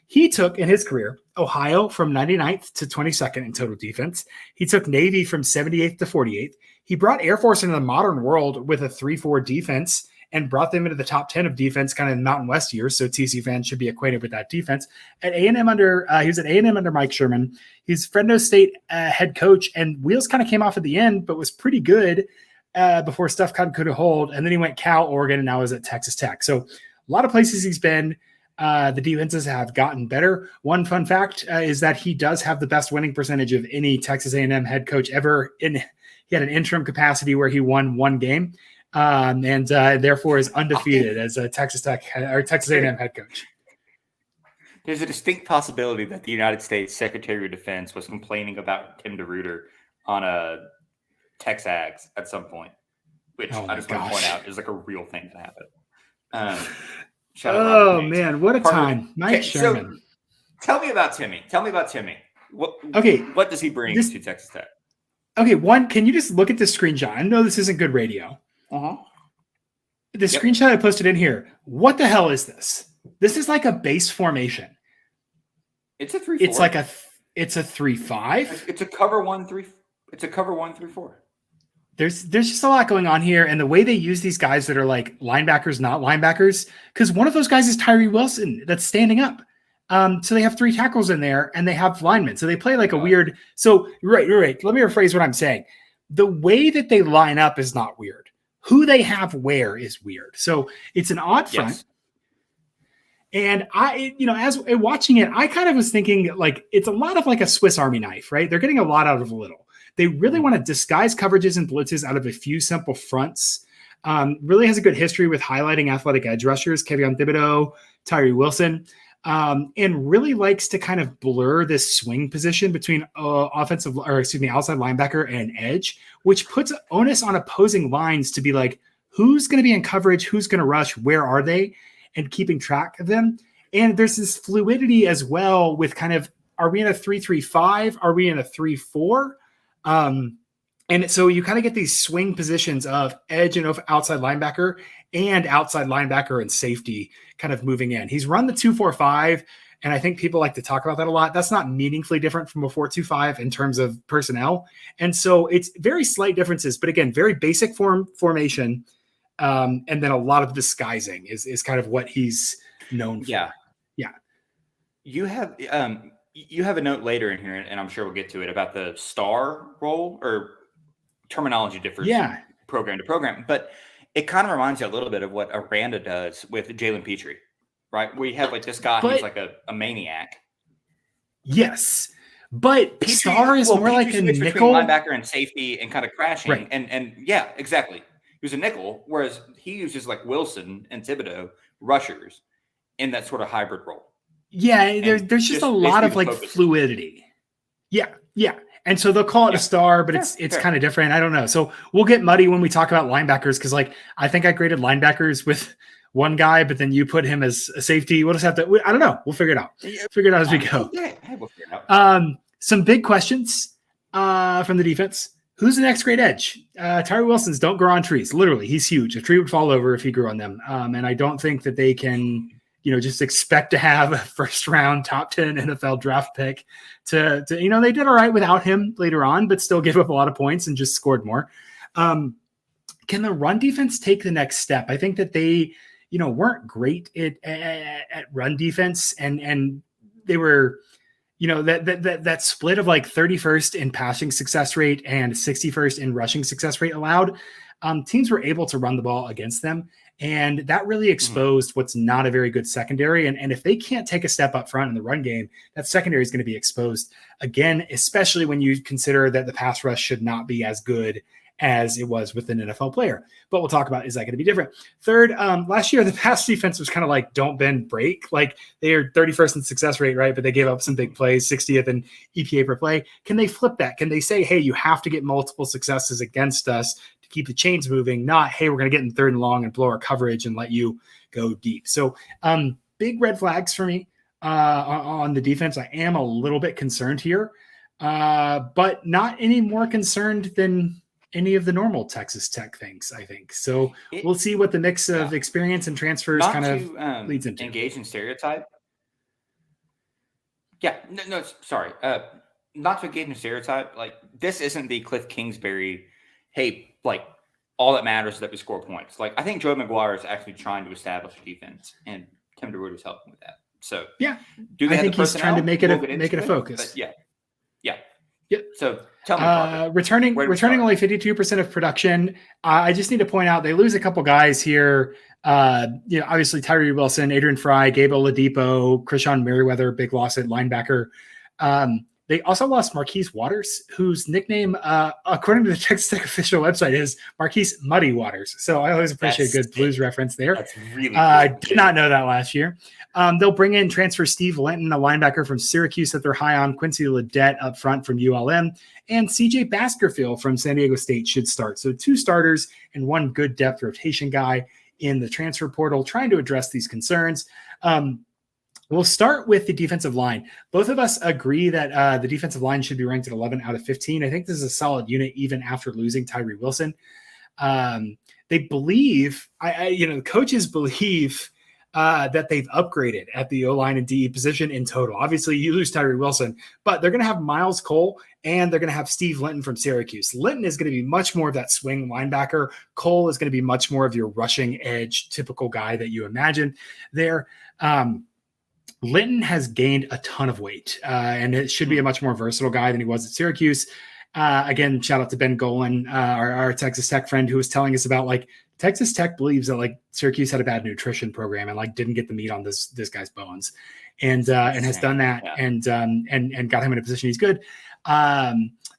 Speaker 1: He took, in his career, Ohio from 99th to 22nd in total defense. He took Navy from 78th to 48th. He brought Air Force into the modern world with a 3-4 defense and brought them into the top 10 of defense kind of in Mountain West years, so TC fans should be acquainted with that defense. At A&M he was at A&M under Mike Sherman. He's Fresno State head coach, and wheels kind of came off at the end, but was pretty good before stuff kind of could hold. And then he went Cal, Oregon, and now is at Texas Tech. So a lot of places he's been. The defenses have gotten better. One fun fact is that he does have the best winning percentage of any Texas A&M head coach ever. He had an interim capacity where he won one game, and therefore is undefeated as a Texas Tech or Texas A&M head coach.
Speaker 2: There's a distinct possibility that the United States Secretary of Defense was complaining about Tim DeRuyter on a Texags at some point, which I just want to point out is like a real thing that happened.
Speaker 1: Oh man, what a time. Mike Sherman.
Speaker 2: So, tell me about Timmy. What does he bring to Texas Tech?
Speaker 1: Okay, one, can you just look at this screenshot? I know this isn't good radio. The screenshot I posted in here. What the hell is this? This is like a base formation.
Speaker 2: It's a 3-4.
Speaker 1: It's a 3-5.
Speaker 2: It's a cover 1-3. It's a cover 1-3-4.
Speaker 1: There's just a lot going on here, and the way they use these guys that are like linebackers, not linebackers, because one of those guys is Tyree Wilson that's standing up. So they have 3 tackles in there, and they have linemen. So they play like a weird. So right. Let me rephrase what I'm saying. The way that they line up is not weird. Who they have where is weird. So it's an odd front. Yes. And as watching it, I kind of was thinking like it's a lot of like a Swiss Army knife, right? They're getting a lot out of a little. They really want to disguise coverages and blitzes out of a few simple fronts. Really has a good history with highlighting athletic edge rushers, Kevin Thibodeau, Tyree Wilson, and really likes to kind of blur this swing position between outside linebacker and edge, which puts onus on opposing lines to be like, who's going to be in coverage, who's going to rush, where are they, and keeping track of them. And there's this fluidity as well with kind of, are we in a 3-3-5? Are we in a 3-4? And so you kind of get these swing positions of edge and outside linebacker and safety kind of moving in. He's run the 2-4-5, and I think people like to talk about that a lot. That's not meaningfully different from a 4-2-5 in terms of personnel. And so it's very slight differences, but again, very basic formation. And then a lot of disguising is kind of what he's known for.
Speaker 2: Yeah. You have a note later in here, and I'm sure we'll get to it, about the star role, or terminology differs program to program. But it kind of reminds you a little bit of what Aranda does with Jalen Petrie, right? We have like this guy who's like a maniac.
Speaker 1: Yes. But Petrie, star is more like a nickel.
Speaker 2: Linebacker and safety and kind of crashing.
Speaker 1: Right.
Speaker 2: And yeah, exactly. He was a nickel, whereas he uses like Wilson and Thibodeau rushers in that sort of hybrid role.
Speaker 1: Yeah, there's just a lot of like fluidity. Yeah. And so they'll call it a star, but it's kind of different. I don't know. So we'll get muddy when we talk about linebackers because like I think I graded linebackers with one guy, but then you put him as a safety. We'll just have to. I don't know. We'll figure it out. Figure it out as we go.
Speaker 2: Yeah, we'll figure it out.
Speaker 1: Some big questions from the defense. Who's the next great edge? Tyree Wilson's don't grow on trees. Literally, he's huge. A tree would fall over if he grew on them. And I don't think that they can, just expect to have a first-round top 10 NFL draft pick to they did all right without him later on, but still gave up a lot of points and just scored more. Can the run defense take the next step? I think that they, weren't great at run defense, and they were, that split of like 31st in passing success rate and 61st in rushing success rate allowed, teams were able to run the ball against them. And that really exposed what's not a very good secondary. And if they can't take a step up front in the run game, that secondary is going to be exposed again, especially when you consider that the pass rush should not be as good as it was with an NFL player. But we'll talk about, is that going to be different? Third, last year, the pass defense was kind of like don't bend, break. Like they are 31st in success rate, right? But they gave up some big plays, 60th in EPA per play. Can they flip that? Can they say, hey, you have to get multiple successes against us to keep the chains moving? Not, hey, we're going to get in third and long and blow our coverage and let you go deep. So big red flags for me on the defense. I am a little bit concerned here, but not any more concerned than any of the normal Texas Tech things, I think. So we'll see what the mix of experience and transfers leads into.
Speaker 2: Engage in stereotype. Yeah, no, sorry. Not to engage in stereotype. Like, this isn't the Cliff Kingsbury, hey, like, all that matters is that we score points. Like, I think Joe McGuire is actually trying to establish a defense, and Tim DeRuyter's helping with that. So
Speaker 1: yeah, I think he's trying to make it a focus.
Speaker 2: Yeah.
Speaker 1: Yep.
Speaker 2: So tell me,
Speaker 1: returning only 52% of production. I just need to point out they lose a couple guys here. Obviously Tyree Wilson, Adrian Fry, Gabe Oladipo, Krishan Merriweather, big loss at linebacker. They also lost Marquise Waters, whose nickname, according to the Texas Tech official website, is Marquise Muddy Waters. So I always appreciate a good Blues reference there.
Speaker 2: That's really cool.
Speaker 1: I did not know that last year. They'll bring in transfer Steve Linton, a linebacker from Syracuse that they're high on, Quincy Ledet up front from ULM, and CJ Baskerville from San Diego State should start. So 2 starters and 1 good depth rotation guy in the transfer portal, trying to address these concerns. We'll start with the defensive line. Both of us agree that the defensive line should be ranked at 11 out of 15. I think this is a solid unit even after losing Tyree Wilson. They believe, the coaches believe that they've upgraded at the O-line and DE position in total. Obviously, you lose Tyree Wilson, but they're going to have Miles Cole and they're going to have Steve Linton from Syracuse. Linton is going to be much more of that swing linebacker. Cole is going to be much more of your rushing edge, typical guy that you imagine there. Linton has gained a ton of weight, and it should be a much more versatile guy than he was at Syracuse. Again, shout out to Ben Golan, our Texas Tech friend, who was telling us about like Texas Tech believes that like Syracuse had a bad nutrition program and like didn't get the meat on this guy's bones, and has done that and got him in a position he's good.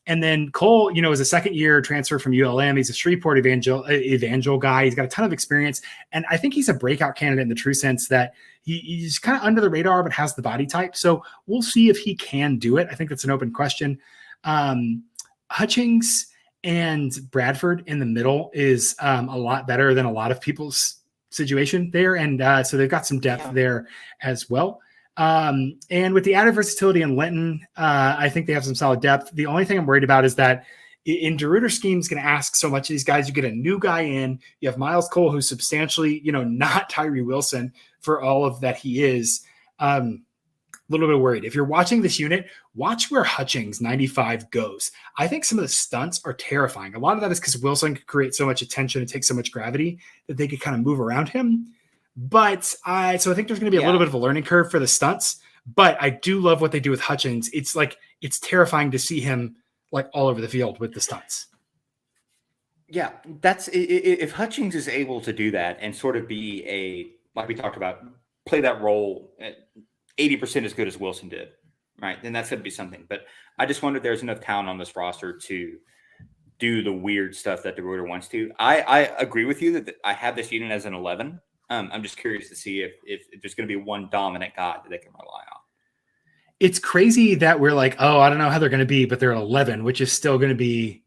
Speaker 1: And then Cole, is a second-year transfer from ULM. He's a Shreveport evangel guy. He's got a ton of experience, and I think he's a breakout candidate in the true sense that he's kind of under the radar, but has the body type. So we'll see if he can do it. I think that's an open question. Hutchings and Bradford in the middle is a lot better than a lot of people's situation there, and so they've got some depth there as well. And with the added versatility in Linton, I think they have some solid depth. The only thing I'm worried about is that in DeRuyter scheme is going to ask so much of these guys. You get a new guy in, you have Miles Cole, who's substantially, not Tyree Wilson for all of that he is. A little bit worried. If you're watching this unit, watch where Hutchings 95 goes. I think some of the stunts are terrifying. A lot of that is because Wilson could create so much attention and take so much gravity that they could kind of move around him. But I think there's going to be a little bit of a learning curve for the stunts, but I do love what they do with Hutchings. It's terrifying to see him like all over the field with the stunts.
Speaker 2: Yeah, that's if Hutchings is able to do that and sort of be like we talked about, play that role at 80% as good as Wilson did, right? Then that's going to be something. But I just wonder if there's enough talent on this roster to do the weird stuff that DeRuyter wants to. I agree with you that I have this unit as an 11. I'm just curious to see if there's going to be one dominant guy that they can rely on.
Speaker 1: It's crazy that we're like, I don't know how they're going to be, but they're at 11, which is still going to be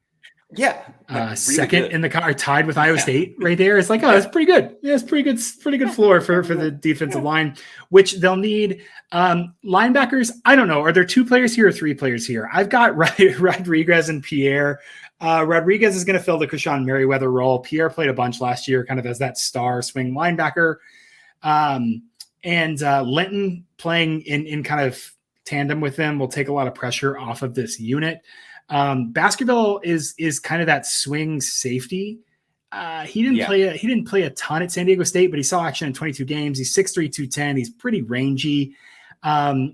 Speaker 1: really second good in the car, tied with Iowa State right there. It's like, that's pretty good. Yeah, it's pretty good floor for the defensive line, which they'll need. Linebackers, I don't know. Are there 2 players here or 3 players here? I've got Rodriguez and Pierre. Rodriguez is going to fill the Krishan Merriweather role. Pierre played a bunch last year, kind of as that star swing linebacker. And Linton playing in kind of tandem with them will take a lot of pressure off of this unit. Baskerville is kind of that swing safety. He didn't play a ton at San Diego State, but he saw action in 22 games. He's 6'3", 210. He's pretty rangy. I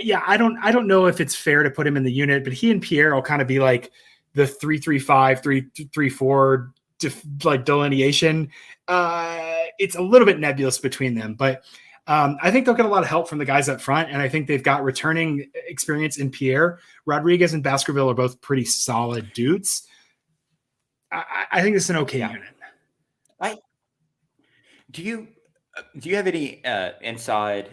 Speaker 1: don't know if it's fair to put him in the unit, but he and Pierre will kind of be like the 3-3-5, 3-3-4 like delineation. It's a little bit nebulous between them, but I think they'll get a lot of help from the guys up front, and I think they've got returning experience in Pierre. Rodriguez and Baskerville are both pretty solid dudes. I think it's an okay unit.
Speaker 2: Do you have any insight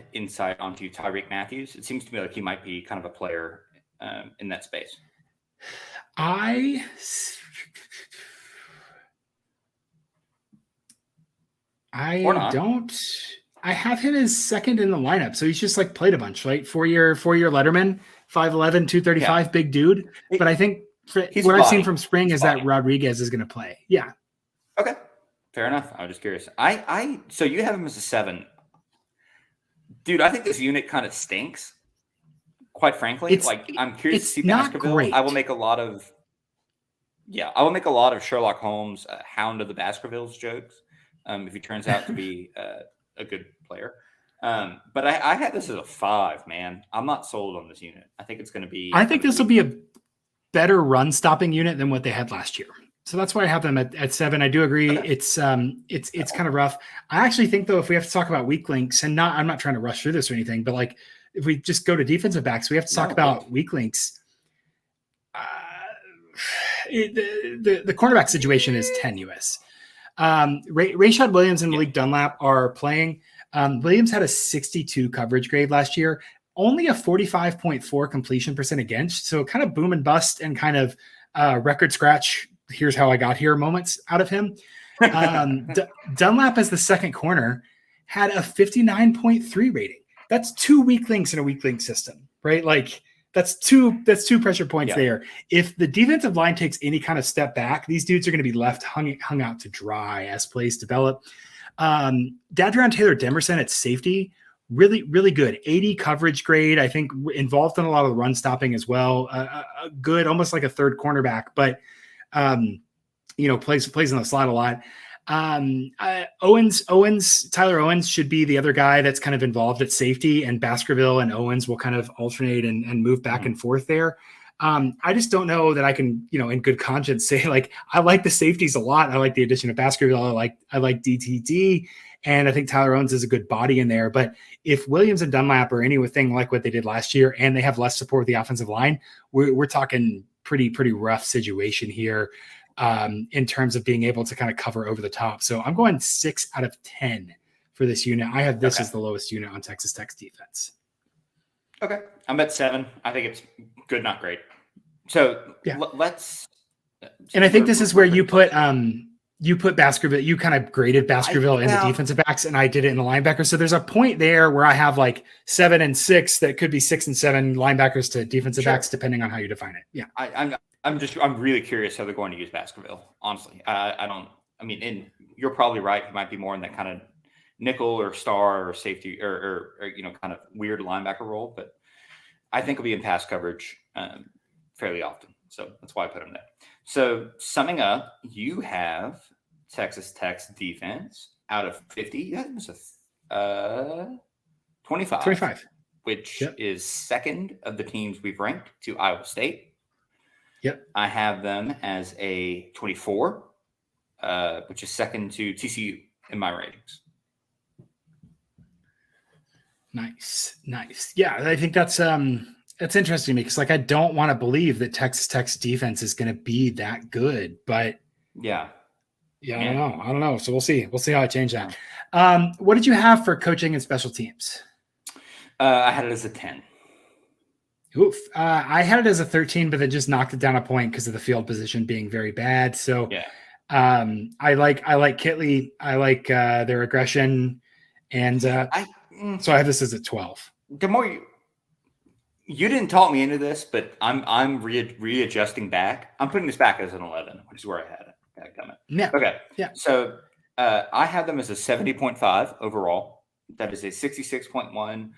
Speaker 2: onto Tyreek Matthews? It seems to me like he might be kind of a player in that space.
Speaker 1: I don't. I have him as second in the lineup, so he's just like played a bunch, right? Four-year Letterman, 5'11", 235, big dude. But I think what I've seen from spring is that Rodriguez is going to play. Yeah.
Speaker 2: Okay. Fair enough. I was just curious. So you have him as a 7. Dude, I think this unit kind of stinks. Quite frankly, I'm curious to see Baskerville.
Speaker 1: Great.
Speaker 2: I will make a lot of Sherlock Holmes, Hound of the Baskervilles jokes. If he turns out to be a good player. But I had this as a 5, man. I'm not sold on this unit. I think it's going to be.
Speaker 1: I think this will be a better run stopping unit than what they had last year. So that's why I have them at 7. I do agree. Okay. It's kind of rough. I actually think though, if we have to talk about weak links, and I'm not trying to rush through this or anything, but like if we just go to defensive backs, we have to talk about weak links. The cornerback situation is tenuous. Rashad Williams and Malik Dunlap are playing. Williams had a 62 coverage grade last year, only a 45.4 completion percent against. So kind of boom and bust and kind of record scratch. Here's how I got here moments out of him. Dunlap as the second corner had a 59.3 rating. That's 2 weak links in a weak link system, right? Like that's two pressure points there. If the defensive line takes any kind of step back, these dudes are going to be left hung out to dry as plays develop. Dadron Taylor Demerson at safety, really, really good. 80 coverage grade, I think involved in a lot of the run stopping as well. A good, almost like a third cornerback, but plays in the slot a lot. Tyler Owens should be the other guy that's kind of involved at safety, and Baskerville and Owens will kind of alternate and move back and forth there. I just don't know that I can, in good conscience say like, I like the safeties a lot. I like the addition of Baskerville. I like DTD, and I think Tyler Owens is a good body in there. But if Williams and Dunlap are anything like what they did last year, and they have less support with the offensive line, we're talking pretty rough situation here. In terms of being able to kind of cover over the top. So I'm going 6 out of 10 for this unit. I have this as the lowest unit on Texas Tech's defense.
Speaker 2: Okay. I'm at 7. I think it's good, not great. So let's.
Speaker 1: And I think this is where you put Baskerville, you kind of graded Baskerville in the defensive backs, and I did it in the linebackers. So there's a point there where I have like 7 and 6 that could be 6 and 7 linebackers to defensive backs, depending on how you define it. Yeah.
Speaker 2: I'm really curious how they're going to use Baskerville. Honestly, and you're probably right. He might be more in that kind of nickel or star or safety or kind of weird linebacker role, but I think he'll be in pass coverage fairly often. So that's why I put him there. So summing up, you have Texas Tech's defense out of 50. You have them as a 25, which is second of the teams we've ranked to Iowa State.
Speaker 1: Yep.
Speaker 2: I have them as a 24, which is second to TCU in my ratings.
Speaker 1: Nice. Yeah, I think that's interesting to me because I don't want to believe that Texas Tech's defense is going to be that good, but I don't know. So we'll see. We'll see how I change that. What did you have for coaching and special teams?
Speaker 2: I had it as a 10.
Speaker 1: Oof. I had it as a 13, but then just knocked it down a point because of the field position being very bad. So I like Kitley. I like their aggression. And so I have this as a 12.
Speaker 2: The more you didn't talk me into this, but I'm readjusting back. I'm putting this back as an 11, which is where I had it.
Speaker 1: Yeah.
Speaker 2: Okay.
Speaker 1: Yeah.
Speaker 2: So I have them as a 70.5 overall. That is a 66.1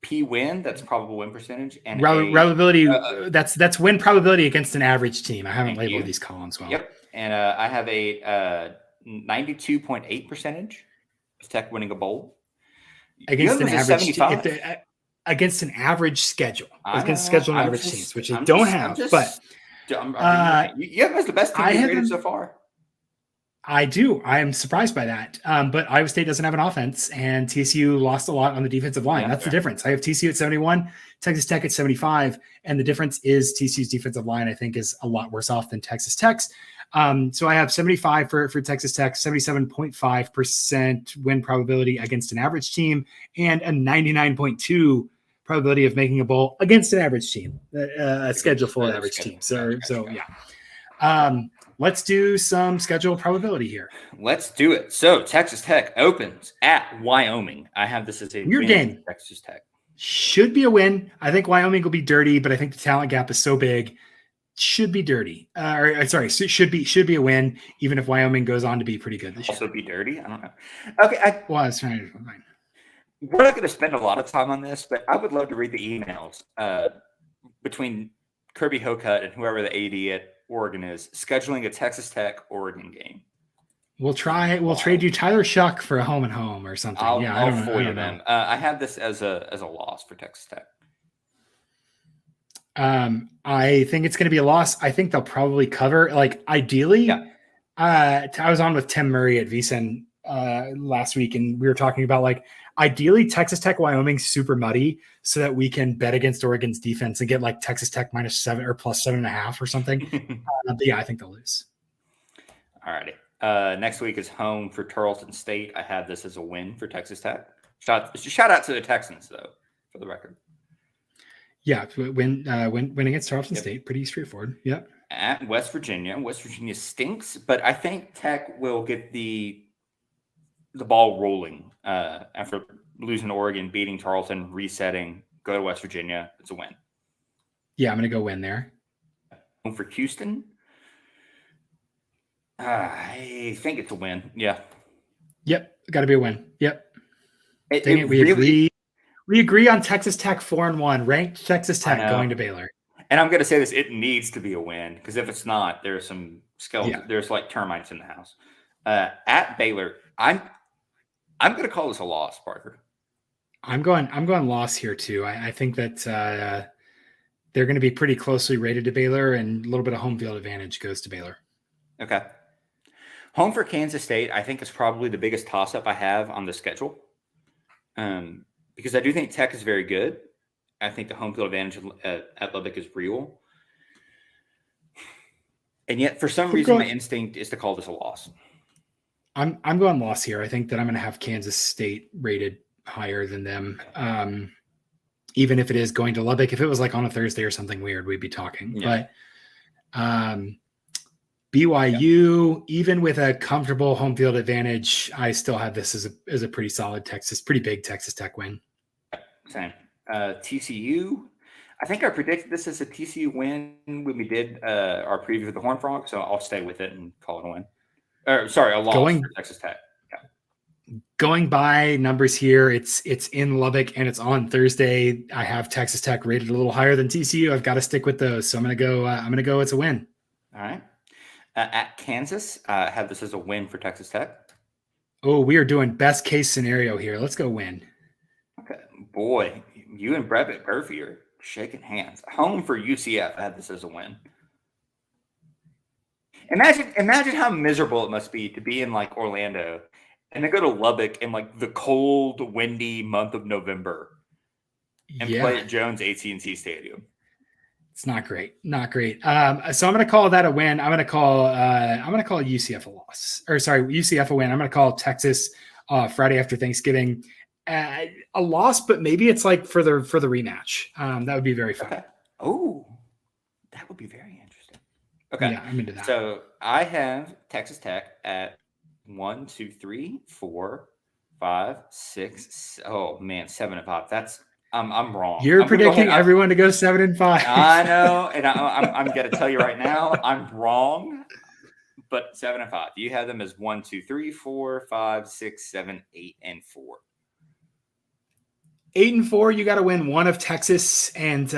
Speaker 2: P win, that's probable win percentage, and
Speaker 1: probability. That's win probability against an average team. I haven't labeled these columns well.
Speaker 2: Yep, and I have a 92.8% of Tech winning a bowl.
Speaker 1: against an
Speaker 2: UM was a
Speaker 1: average
Speaker 2: 75.
Speaker 1: against an average schedule.
Speaker 2: I
Speaker 1: Against
Speaker 2: know.
Speaker 1: schedule and
Speaker 2: I'm
Speaker 1: average
Speaker 2: just-
Speaker 1: teams, which they
Speaker 2: I'm
Speaker 1: don't
Speaker 2: just-
Speaker 1: have.
Speaker 2: I'm just-
Speaker 1: But
Speaker 2: I'm being UM is the best team
Speaker 1: I
Speaker 2: we've
Speaker 1: have
Speaker 2: rated
Speaker 1: them-
Speaker 2: so far.
Speaker 1: I do. I am surprised by that. But Iowa State doesn't have an offense, and TCU lost a lot on the defensive line.
Speaker 2: Yeah,
Speaker 1: That's
Speaker 2: fair.
Speaker 1: the difference. I have TCU at 71, Texas Tech at 75, and the difference is TCU's defensive line, I think, is a lot worse off than Texas Tech's. So I have 75 for Texas Tech, 77.5% win probability against an average team, and a 99.2 probability of making a bowl against an average team, a schedule full of average teams. So yeah. Let's do some schedule probability here.
Speaker 2: Let's do it. So Texas Tech opens at Wyoming. I have this as a
Speaker 1: Weird
Speaker 2: win
Speaker 1: game.
Speaker 2: for Texas Tech.
Speaker 1: Should be a win. I think Wyoming will be dirty, but I think the talent gap is so big. Should be dirty. Should be a win, even if Wyoming goes on to be pretty good this year.
Speaker 2: Also be dirty. I don't know. Okay,
Speaker 1: Well, that's fine.
Speaker 2: we're not going to spend a lot of time on this, but I would love to read the emails between Kirby Hocutt and whoever the AD at Oregon is scheduling a Texas Tech Oregon game.
Speaker 1: We'll try. We'll trade you Tyler Shuck for a home and home or something.
Speaker 2: I'll
Speaker 1: I
Speaker 2: foil
Speaker 1: don't
Speaker 2: them.
Speaker 1: know.
Speaker 2: I have this as a loss for Texas Tech.
Speaker 1: I think it's going to be a loss. I think they'll probably cover. Like ideally,
Speaker 2: Yeah.
Speaker 1: I was on with Tim Murray at VSiN last week, and we were talking about like ideally Texas Tech Wyoming super muddy, so that we can bet against Oregon's defense and get like Texas Tech -7 or +7.5 or something. But yeah, I think they'll lose.
Speaker 2: All righty. Next week is home for Tarleton State. I have this as a win for Texas Tech. Shout out to the Texans, though, for the record.
Speaker 1: Yeah, win against Tarleton State, pretty straightforward. Yeah.
Speaker 2: At West Virginia. West Virginia stinks, but I think Tech will get the ball rolling after losing to Oregon, beating Tarleton, resetting, go to West Virginia. It's a win.
Speaker 1: Yeah, I'm going to go win there.
Speaker 2: Home for Houston. I think it's a win. Yeah.
Speaker 1: Yep, got to be a win. Yep.
Speaker 2: Dang
Speaker 1: it, we agree on Texas Tech 4-1, ranked Texas Tech going to Baylor.
Speaker 2: And I'm going to say this: it needs to be a win, because if it's not, there's some skeletons. Yeah. There's like termites in the house. At Baylor, I'm going to call this a loss, Parker.
Speaker 1: I'm going loss here too. I think that they're going to be pretty closely rated to Baylor, and a little bit of home field advantage goes to Baylor.
Speaker 2: Okay. Home for Kansas State, I think, is probably the biggest toss-up I have on the schedule, because I do think Tech is very good. I think the home field advantage at Lubbock is real. And yet, for some reason, my instinct is to call this a loss.
Speaker 1: I'm going loss here. I think that I'm going to have Kansas State rated higher than them. Even if it is going to Lubbock. If it was like on a Thursday or something weird, we'd be talking. Yeah. But BYU, even with a comfortable home field advantage, I still have this as a pretty solid pretty big Texas Tech win. Same.
Speaker 2: TCU, I think I predicted this as a TCU win when we did our preview of the Horned Frog, so I'll stay with it and call it a win. A loss for Texas Tech. Yeah.
Speaker 1: Going by numbers here, it's in Lubbock and it's on Thursday. I have Texas Tech rated a little higher than TCU. I've got to stick with those, so I'm gonna go. It's a win.
Speaker 2: All right. At Kansas, I have this as a win for Texas Tech.
Speaker 1: Oh, we are doing best case scenario here. Let's go win.
Speaker 2: Okay, boy, you and Brevett Murphy are shaking hands. Home for UCF. I had this as a win. Imagine how miserable it must be to be in like Orlando and then go to Lubbock in like the cold, windy month of November and play at Jones AT&T Stadium.
Speaker 1: It's not great. Not great. So I'm going to call that a win. I'm going to call UCF a loss. Or sorry, UCF a win. I'm going to call Texas Friday after Thanksgiving a loss, but maybe it's like for the rematch. That would be very fun.
Speaker 2: Okay. Oh, that would be very interesting. Okay.
Speaker 1: Yeah, I'm into that.
Speaker 2: So I have Texas Tech at 1, 2, 3, 4, 5, 6. Oh man, 7 and 5. That's I'm wrong.
Speaker 1: You're predicting everyone to go 7-5.
Speaker 2: I know, and I'm going to tell you right now, I'm wrong. But 7 and 5. You have them as 1, 2, 3, 4, 5, 6, 7, 8, and 4.
Speaker 1: 8 and 4. You got to win one of Texas and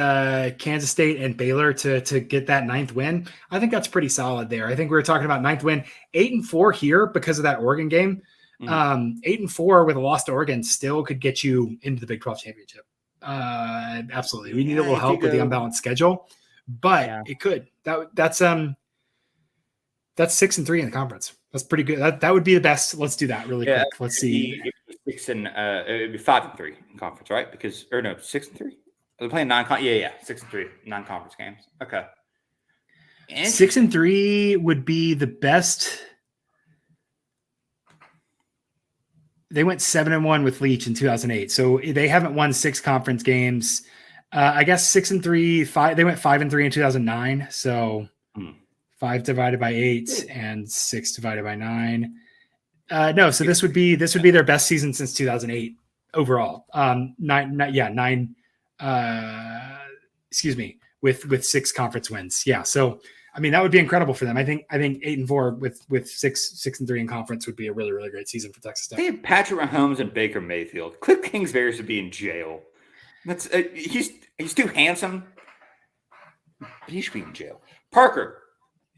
Speaker 1: Kansas State and Baylor to get that 9th win. I think that's pretty solid there. I think we were talking about 9th win. 8 and 4 here because of that Oregon game. Mm-hmm. 8-4 with a loss to Oregon still could get you into the Big 12 championship. Absolutely. We need a little help with the unbalanced schedule, but it could. That's 6-3 in the conference. That's pretty good. That would be the best. Let's do that really quick. Let's see.
Speaker 2: It'd be 5-3 in conference, right? 6-3. They're playing 6-3 non-conference games. Okay.
Speaker 1: 6-3 would be the best. They went 7-1 with Leach in 2008, so they haven't won 6 conference games. I guess 6-3. They went 5-3 in 2009. So 5 divided by 8 and 6 divided by 9. No, so this would be their best season since 2008 overall. 9. With 6 conference wins. Yeah, so I mean that would be incredible for them. I think 8-4 with 6-3 in conference would be a really, really great season for Texas Tech.
Speaker 2: They have Patrick Mahomes and Baker Mayfield. Cliff Kingsbury should be in jail. That's he's too handsome. He should be in jail. Parker,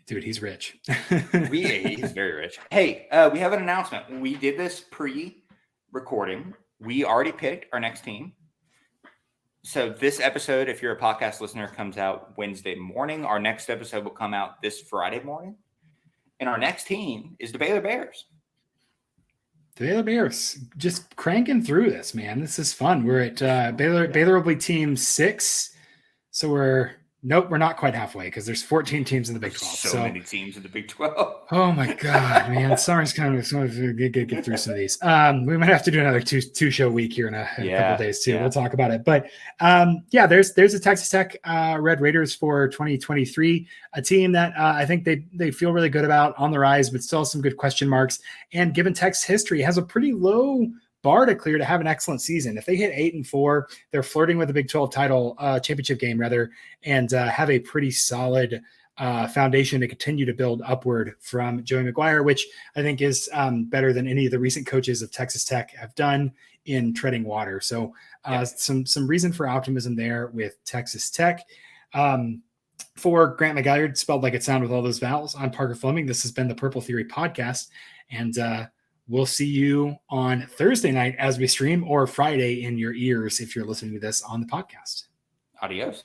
Speaker 1: dude, he's rich.
Speaker 2: He's very rich. Hey, we have an announcement. We did this pre-recording. We already picked our next team. So this episode, if you're a podcast listener, comes out Wednesday morning. Our next episode will come out this Friday morning. And our next team is the Baylor Bears.
Speaker 1: The Baylor Bears, just cranking through this, man. This is fun. We're at Baylor will be team 6. So we're not quite halfway because there's 14 teams in the Big 12.
Speaker 2: So many teams in the Big 12.
Speaker 1: Oh my God, man. Summer's kind of get through some of these. We might have to do another two show week here in a couple of days too. Yeah. We'll talk about it. But there's a Texas Tech Red Raiders for 2023, a team that I think they feel really good about, on the rise, but still some good question marks. And given Tech's history, has a pretty low bar to clear to have an excellent season. If they hit 8-4, they're flirting with the Big 12 title, championship game rather, and have a pretty solid foundation to continue to build upward from Joey McGuire, which I think is better than any of the recent coaches of Texas Tech have done in treading water. So some reason for optimism there with Texas Tech. For Grant McGuire, spelled like it sounded with all those vowels, I'm Parker Fleming. This has been the Purple Theory Podcast, and we'll see you on Thursday night as we stream, or Friday in your ears if you're listening to this on the podcast.
Speaker 2: Adios.